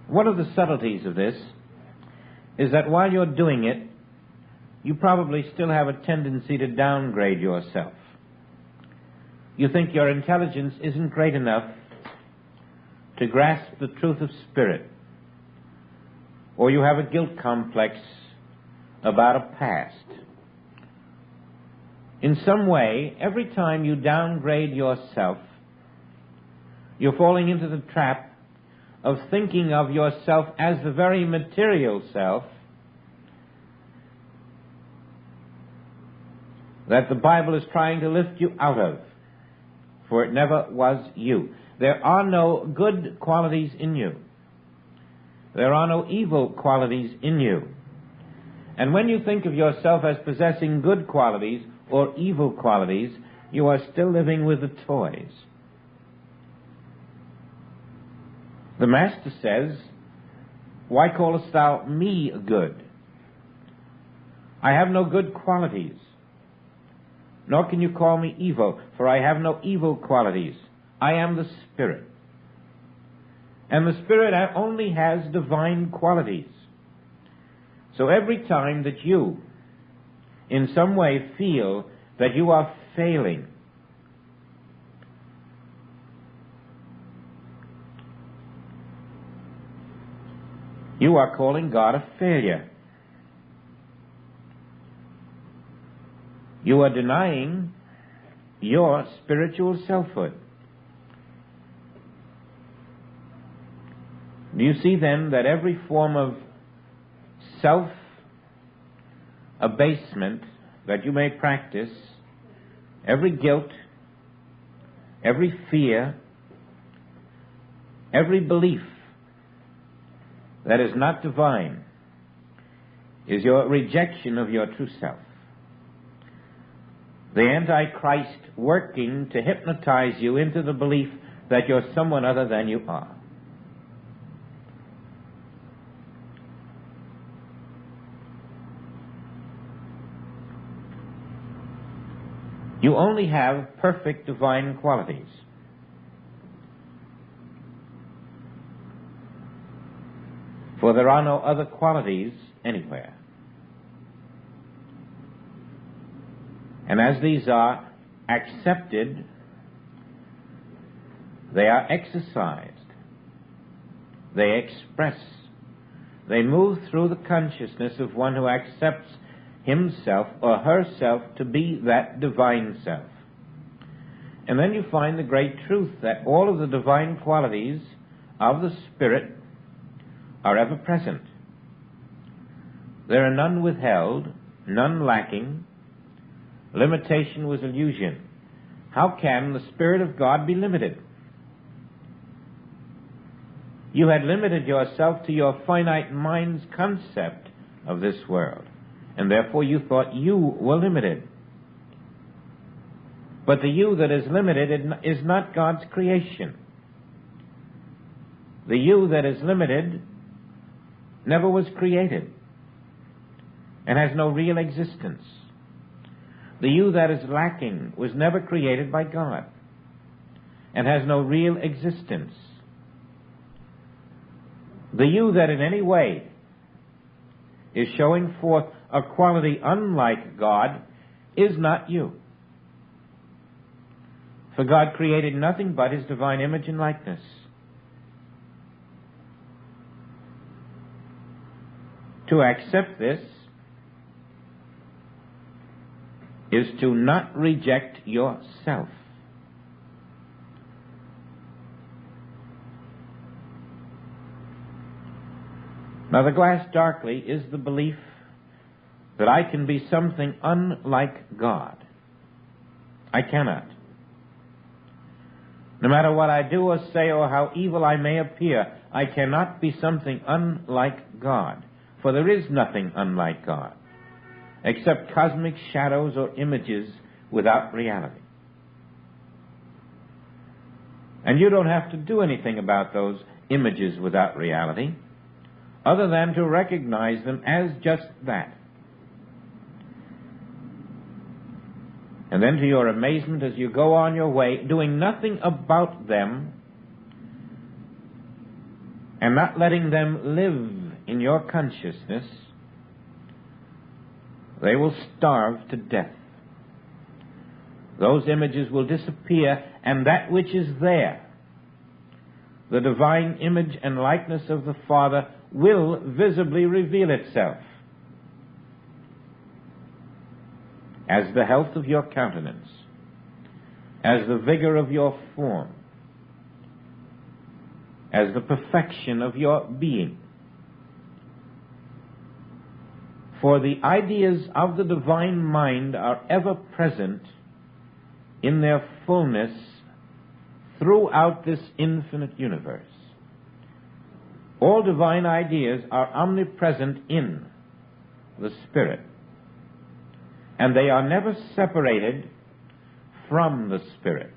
One of the subtleties of this is that while you're doing it, you probably still have a tendency to downgrade yourself. You think your intelligence isn't great enough to grasp the truth of spirit, or you have a guilt complex about a past. In some way, every time you downgrade yourself, you're falling into the trap of thinking of yourself as the very material self that the Bible is trying to lift you out of, for it never was you. There are no good qualities in you. There are no evil qualities in you. And when you think of yourself as possessing good qualities or evil qualities, you are still living with the toys. The Master says, "Why callest thou me good? I have no good qualities. Nor can you call me evil, for I have no evil qualities. I am the Spirit. And the Spirit only has divine qualities." So every time that you, in some way, feel that you are failing, you are calling God a failure. You are denying your spiritual selfhood. Do you see then that every form of self-abasement that you may practice, every guilt, every fear, every belief that is not divine is your rejection of your true self? The Antichrist working to hypnotize you into the belief that you're someone other than you are. You only have perfect divine qualities. For there are no other qualities anywhere. And as these are accepted, they are exercised, they express, they move through the consciousness of one who accepts himself or herself to be that divine self. And then you find the great truth that all of the divine qualities of the Spirit are ever present. There are none withheld, none lacking. Limitation was illusion. How can the Spirit of God be limited? You had limited yourself to your finite mind's concept of this world, and therefore you thought you were limited. But the you that is limited is not God's creation. The you that is limited never was created and has no real existence. The you that is lacking was never created by God and has no real existence. The you that in any way is showing forth a quality unlike God is not you. For God created nothing but His divine image and likeness. To accept this is to not reject yourself. Now, the glass darkly is the belief that I can be something unlike God. I cannot. No matter what I do or say or how evil I may appear, I cannot be something unlike God. For there is nothing unlike God, except cosmic shadows or images without reality. And you don't have to do anything about those images without reality, other than to recognize them as just that. And then to your amazement, as you go on your way, doing nothing about them and not letting them live in your consciousness, they will starve to death. Those images will disappear, and that which is there, the divine image and likeness of the Father, will visibly reveal itself as the health of your countenance, as the vigor of your form, as the perfection of your being. For the ideas of the divine mind are ever present in their fullness throughout this infinite universe. All divine ideas are omnipresent in the Spirit, and they are never separated from the Spirit.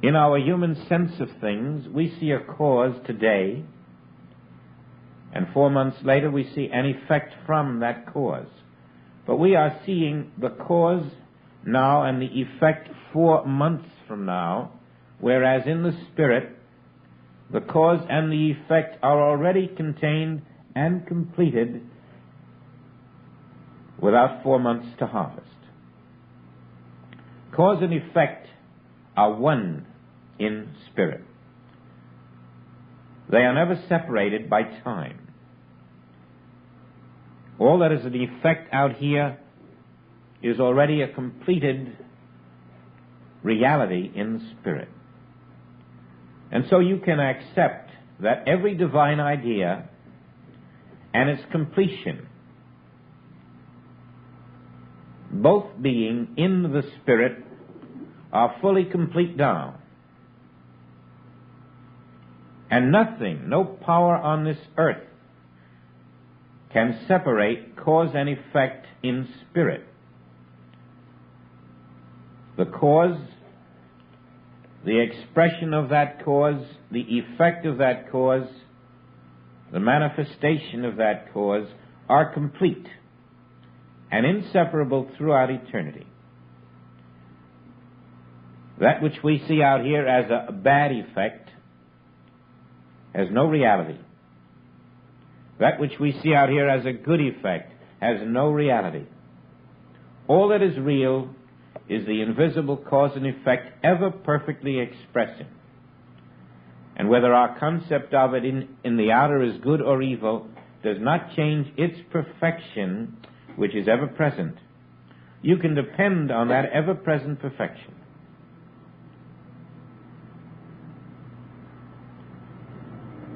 In our human sense of things, we see a cause today, and 4 months later we see an effect from that cause. But we are seeing the cause now and the effect 4 months from now, whereas in the Spirit, the cause and the effect are already contained and completed without 4 months to harvest. Cause and effect are one in Spirit. They are never separated by time. All that is an effect out here is already a completed reality in the Spirit. And so you can accept that every divine idea and its completion, both being in the Spirit, are fully complete now. And nothing, no power on this earth, can separate cause and effect in spirit. The cause, the expression of that cause, the effect of that cause, the manifestation of that cause are complete and inseparable throughout eternity. That which we see out here as a bad effect has no reality. That which we see out here as a good effect has no reality. All that is real is the invisible cause and effect ever perfectly expressing. And whether our concept of it in the outer is good or evil does not change its perfection, which is ever present. You can depend on that ever-present perfection.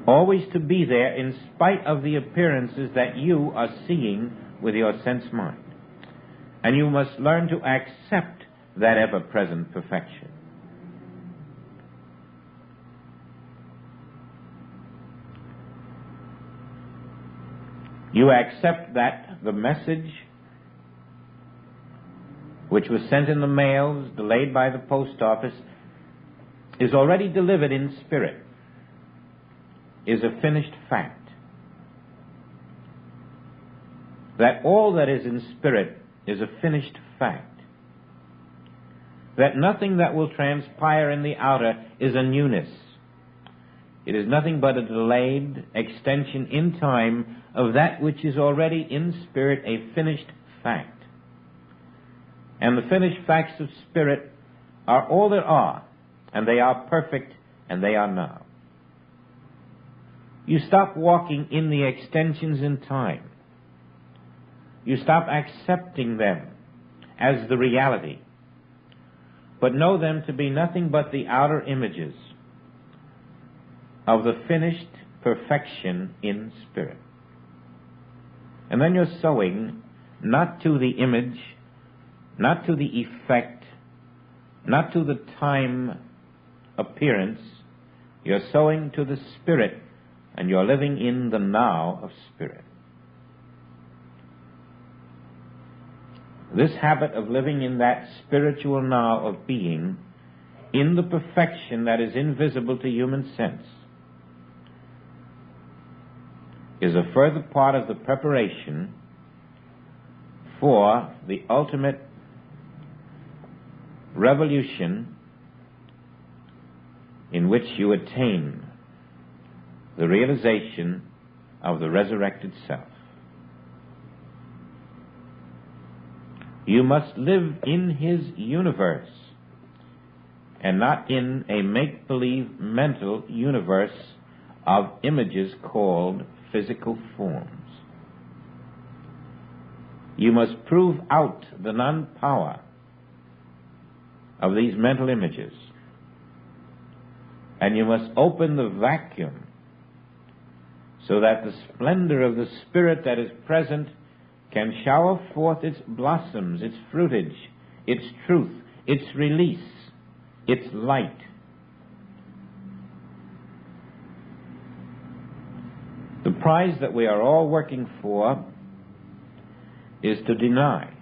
Always to be there in spite of the appearances that you are seeing with your sense mind. And you must learn to accept that ever-present perfection. You accept that the message which was sent in the mails, delayed by the post office, is already delivered in spirit, is a finished fact. That all that is in spirit is a finished fact. That nothing that will transpire in the outer is a newness. It is nothing but a delayed extension in time of that which is already in spirit a finished fact. And the finished facts of spirit are all there are, and they are perfect, and they are now. You stop walking in the extensions in time. You stop accepting them as the reality, but know them to be nothing but the outer images of the finished perfection in spirit. And then you're sowing not to the image, not to the effect, not to the time appearance. You're sowing to the spirit, and you're living in the now of spirit. This habit of living in that spiritual now of being, in the perfection that is invisible to human sense, is a further part of the preparation for the ultimate revolution in which you attain the realization of the resurrected self. You must live in his universe and not in a make-believe mental universe of images called physical forms. You must prove out the non-power of these mental images, and you must open the vacuum so that the splendor of the spirit that is present can shower forth its blossoms, its fruitage, its truth, its release, its light. The prize that we are all working for is to deny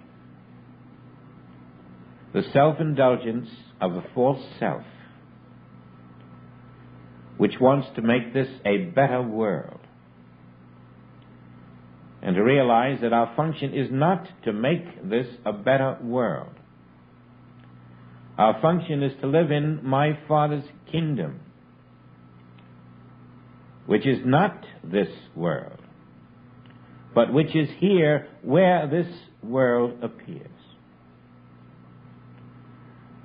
the self-indulgence of the false self, which wants to make this a better world, and to realize that our function is not to make this a better world. Our function is to live in my Father's kingdom, which is not this world, but which is here where this world appears.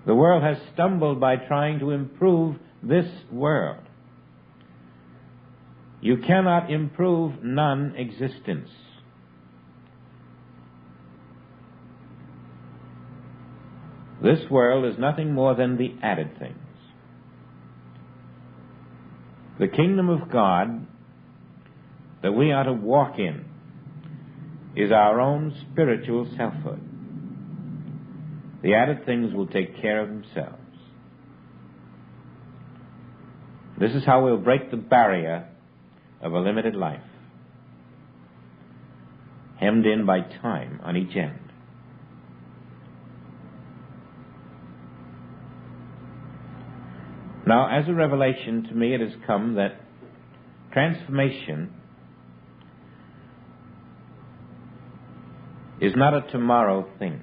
The world has stumbled by trying to improve this world. You cannot improve non-existence. This world is nothing more than the added things. The kingdom of God that we are to walk in is our own spiritual selfhood. The added things will take care of themselves. This is how we'll break the barrier of a limited life, hemmed in by time on each end. Now, as a revelation to me, it has come that transformation is not a tomorrow thing,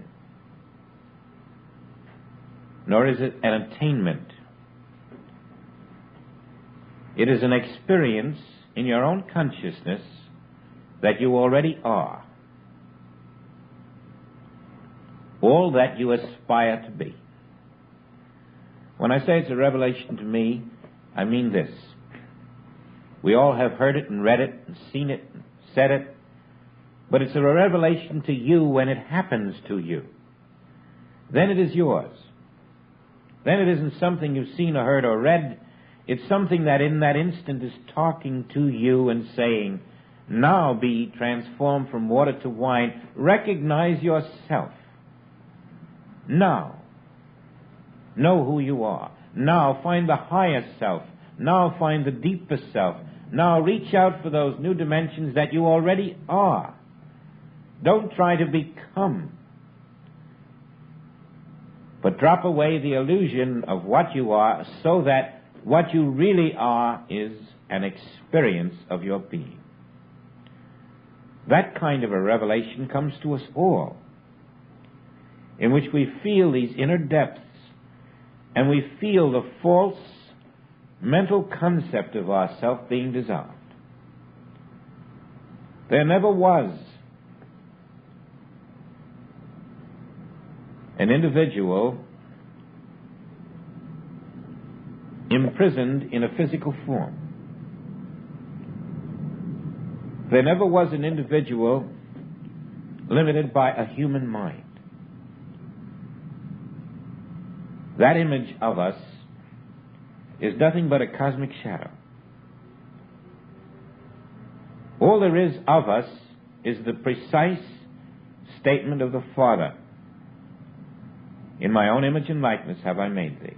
nor is it an attainment. It is an experience in your own consciousness that you already are, all that you aspire to be. When I say it's a revelation to me, I mean this. We all have heard it and read it and seen it and said it, but it's a revelation to you when it happens to you. Then it is yours. Then it isn't something you've seen or heard or read. It's something that in that instant is talking to you and saying, now be transformed from water to wine. Recognize yourself. Now. Know who you are. Now find the higher self. Now find the deeper self. Now reach out for those new dimensions that you already are. Don't try to become, but drop away the illusion of what you are so that what you really are is an experience of your being. That kind of a revelation comes to us all, in which we feel these inner depths and we feel the false mental concept of ourself being dissolved. There never was an individual imprisoned in a physical form. There never was an individual limited by a human mind. That image of us is nothing but a cosmic shadow. All there is of us is the precise statement of the Father. In my own image and likeness have I made thee.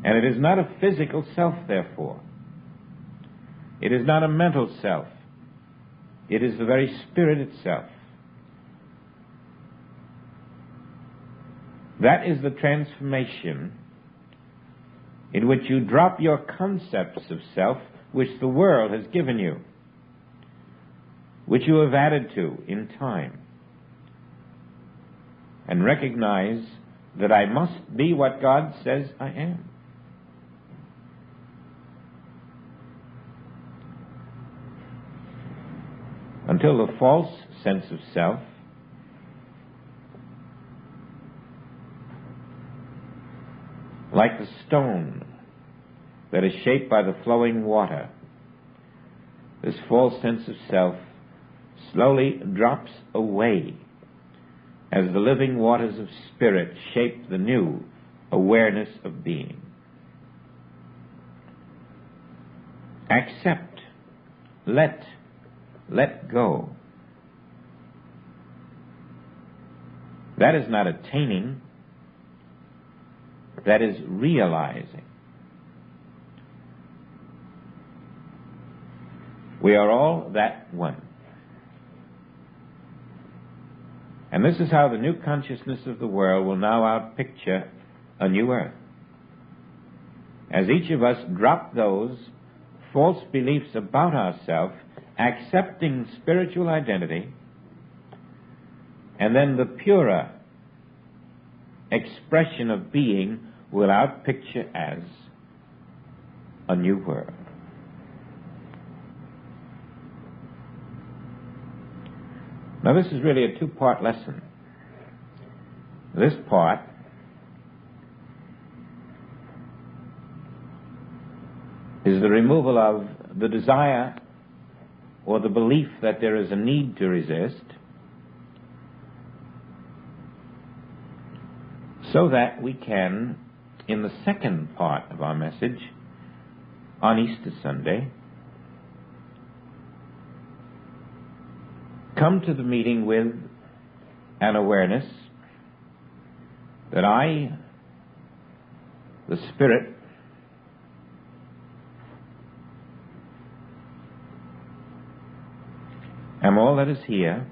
And it is not a physical self, therefore. It is not a mental self. It is the very Spirit itself. That is the transformation in which you drop your concepts of self, which the world has given you, which you have added to in time, and recognize that I must be what God says I am. Until the false sense of self like the stone that is shaped by the flowing water, this false sense of self slowly drops away as the living waters of Spirit shape the new awareness of being. Accept, let go. That is not attaining, that is realizing. We are all that one. And this is how the new consciousness of the world will now outpicture a new earth. As each of us drop those false beliefs about ourselves, accepting spiritual identity, and then the purer expression of being will outpicture as a new world. Now this is really a two-part lesson. This part is the removal of the desire or the belief that there is a need to resist, so that we can, in the second part of our message, on Easter Sunday, come to the meeting with an awareness that I, the Spirit, am all that is here.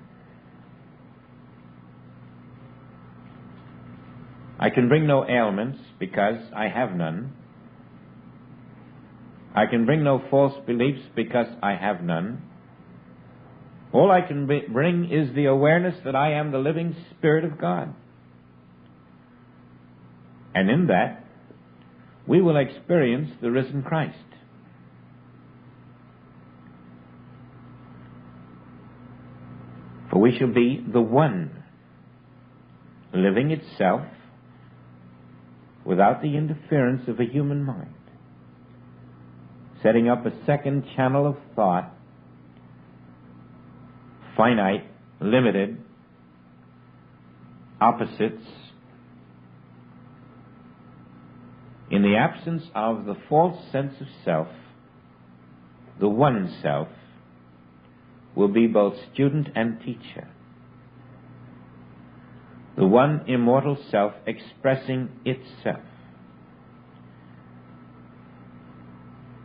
I can bring no ailments because I have none. I can bring no false beliefs because I have none. All I can bring is the awareness that I am the living Spirit of God. And in that, we will experience the risen Christ. For we shall be the one, living itself without the interference of a human mind, setting up a second channel of thought, finite, limited, opposites. In the absence of the false sense of self, the one self will be both student and teacher. The one immortal self expressing itself.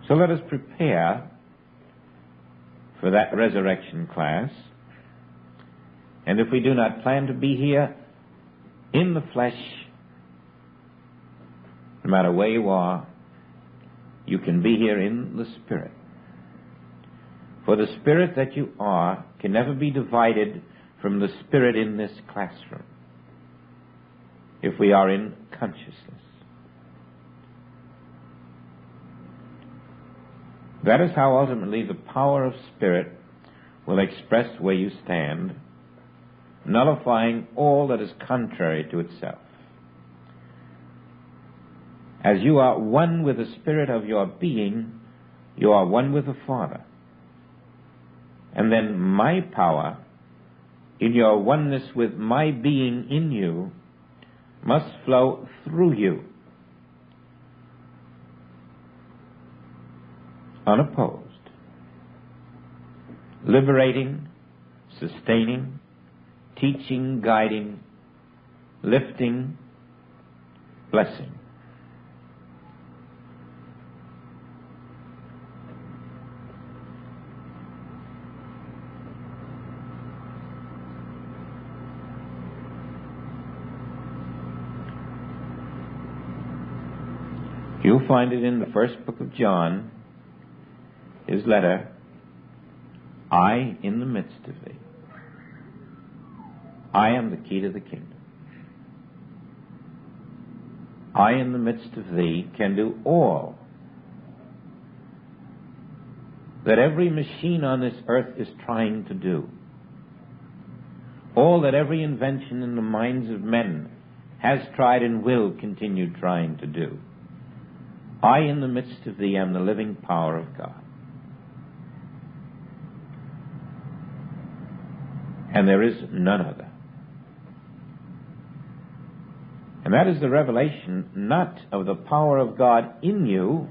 So let us prepare for that resurrection class. And if we do not plan to be here in the flesh, no matter where you are, you can be here in the Spirit. For the Spirit that you are can never be divided from the Spirit in this classroom, if we are in consciousness. That is how ultimately the power of Spirit will express where you stand, nullifying all that is contrary to itself. As you are one with the Spirit of your being, you are one with the Father. And then my power, in your oneness with my being in you, must flow through you, unopposed, liberating, sustaining, teaching, guiding, lifting, blessing. You'll find it in the first book of John, his letter, I in the midst of thee. I am the key to the kingdom. I in the midst of thee can do all that every machine on this earth is trying to do. All that every invention in the minds of men has tried and will continue trying to do. I in the midst of thee am the living power of God. And there is none other. And that is the revelation not of the power of God in you,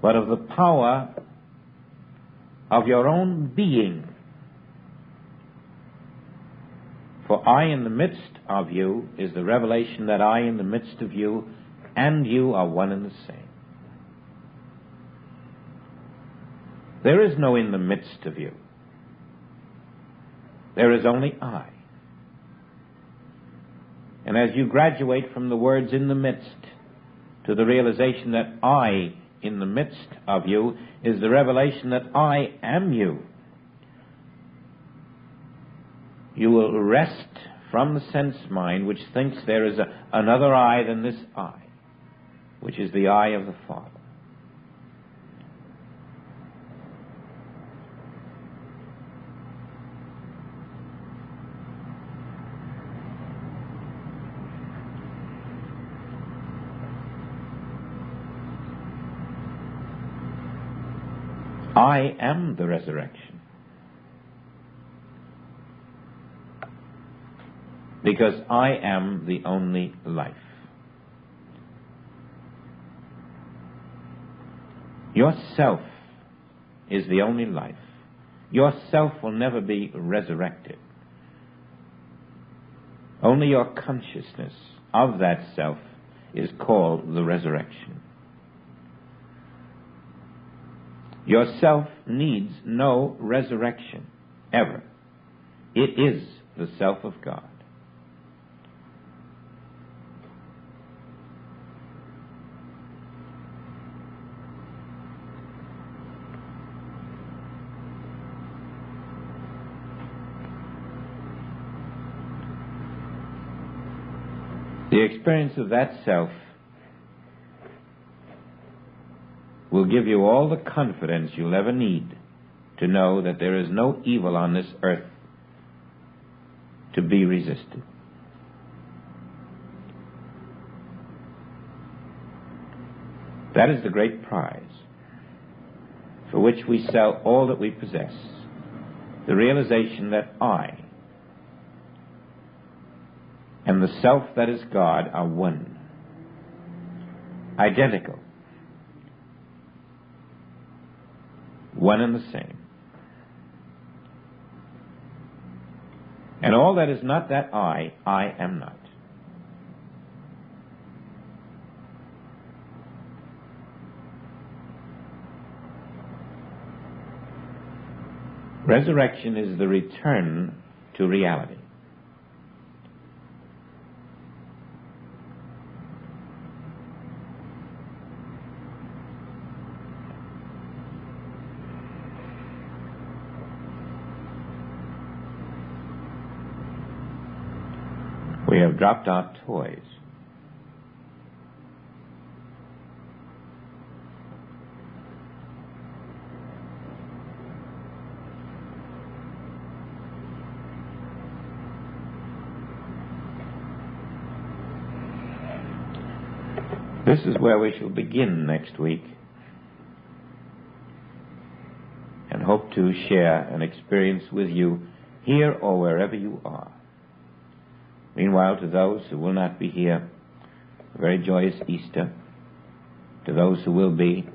but of the power of your own being. For I in the midst of you is the revelation that I in the midst of you and you are one and the same. There is no in the midst of you. There is only I. And as you graduate from the words in the midst to the realization that I in the midst of you is the revelation that I am you, you will rest from the sense mind which thinks there is another I than this I, which is the I of the Father. I am the resurrection. because I am the only life. Yourself is the only life. Yourself will never be resurrected. Only your consciousness of that self is called the resurrection. Yourself needs no resurrection, ever. It is the self of God. The experience of that self will give you all the confidence you'll ever need to know that there is no evil on this earth to be resisted. That is the great prize for which we sell all that we possess, the realization that I and the self that is God are one, identical, one and the same. And all that is not that I am not. Resurrection is the return to reality. We have dropped our toys. This is where we shall begin next week and hope to share an experience with you here or wherever you are. Meanwhile, to those who will not be here, a very joyous Easter. To those who will be,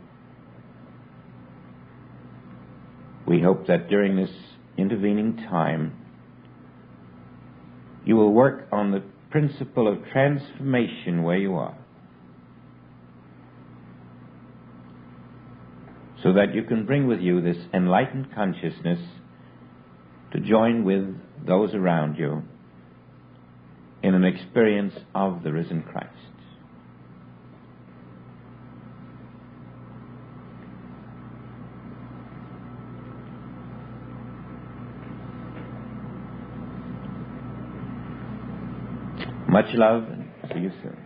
we hope that during this intervening time, you will work on the principle of transformation where you are, so that you can bring with you this enlightened consciousness to join with those around you in an experience of the risen Christ. Much love, and see you soon.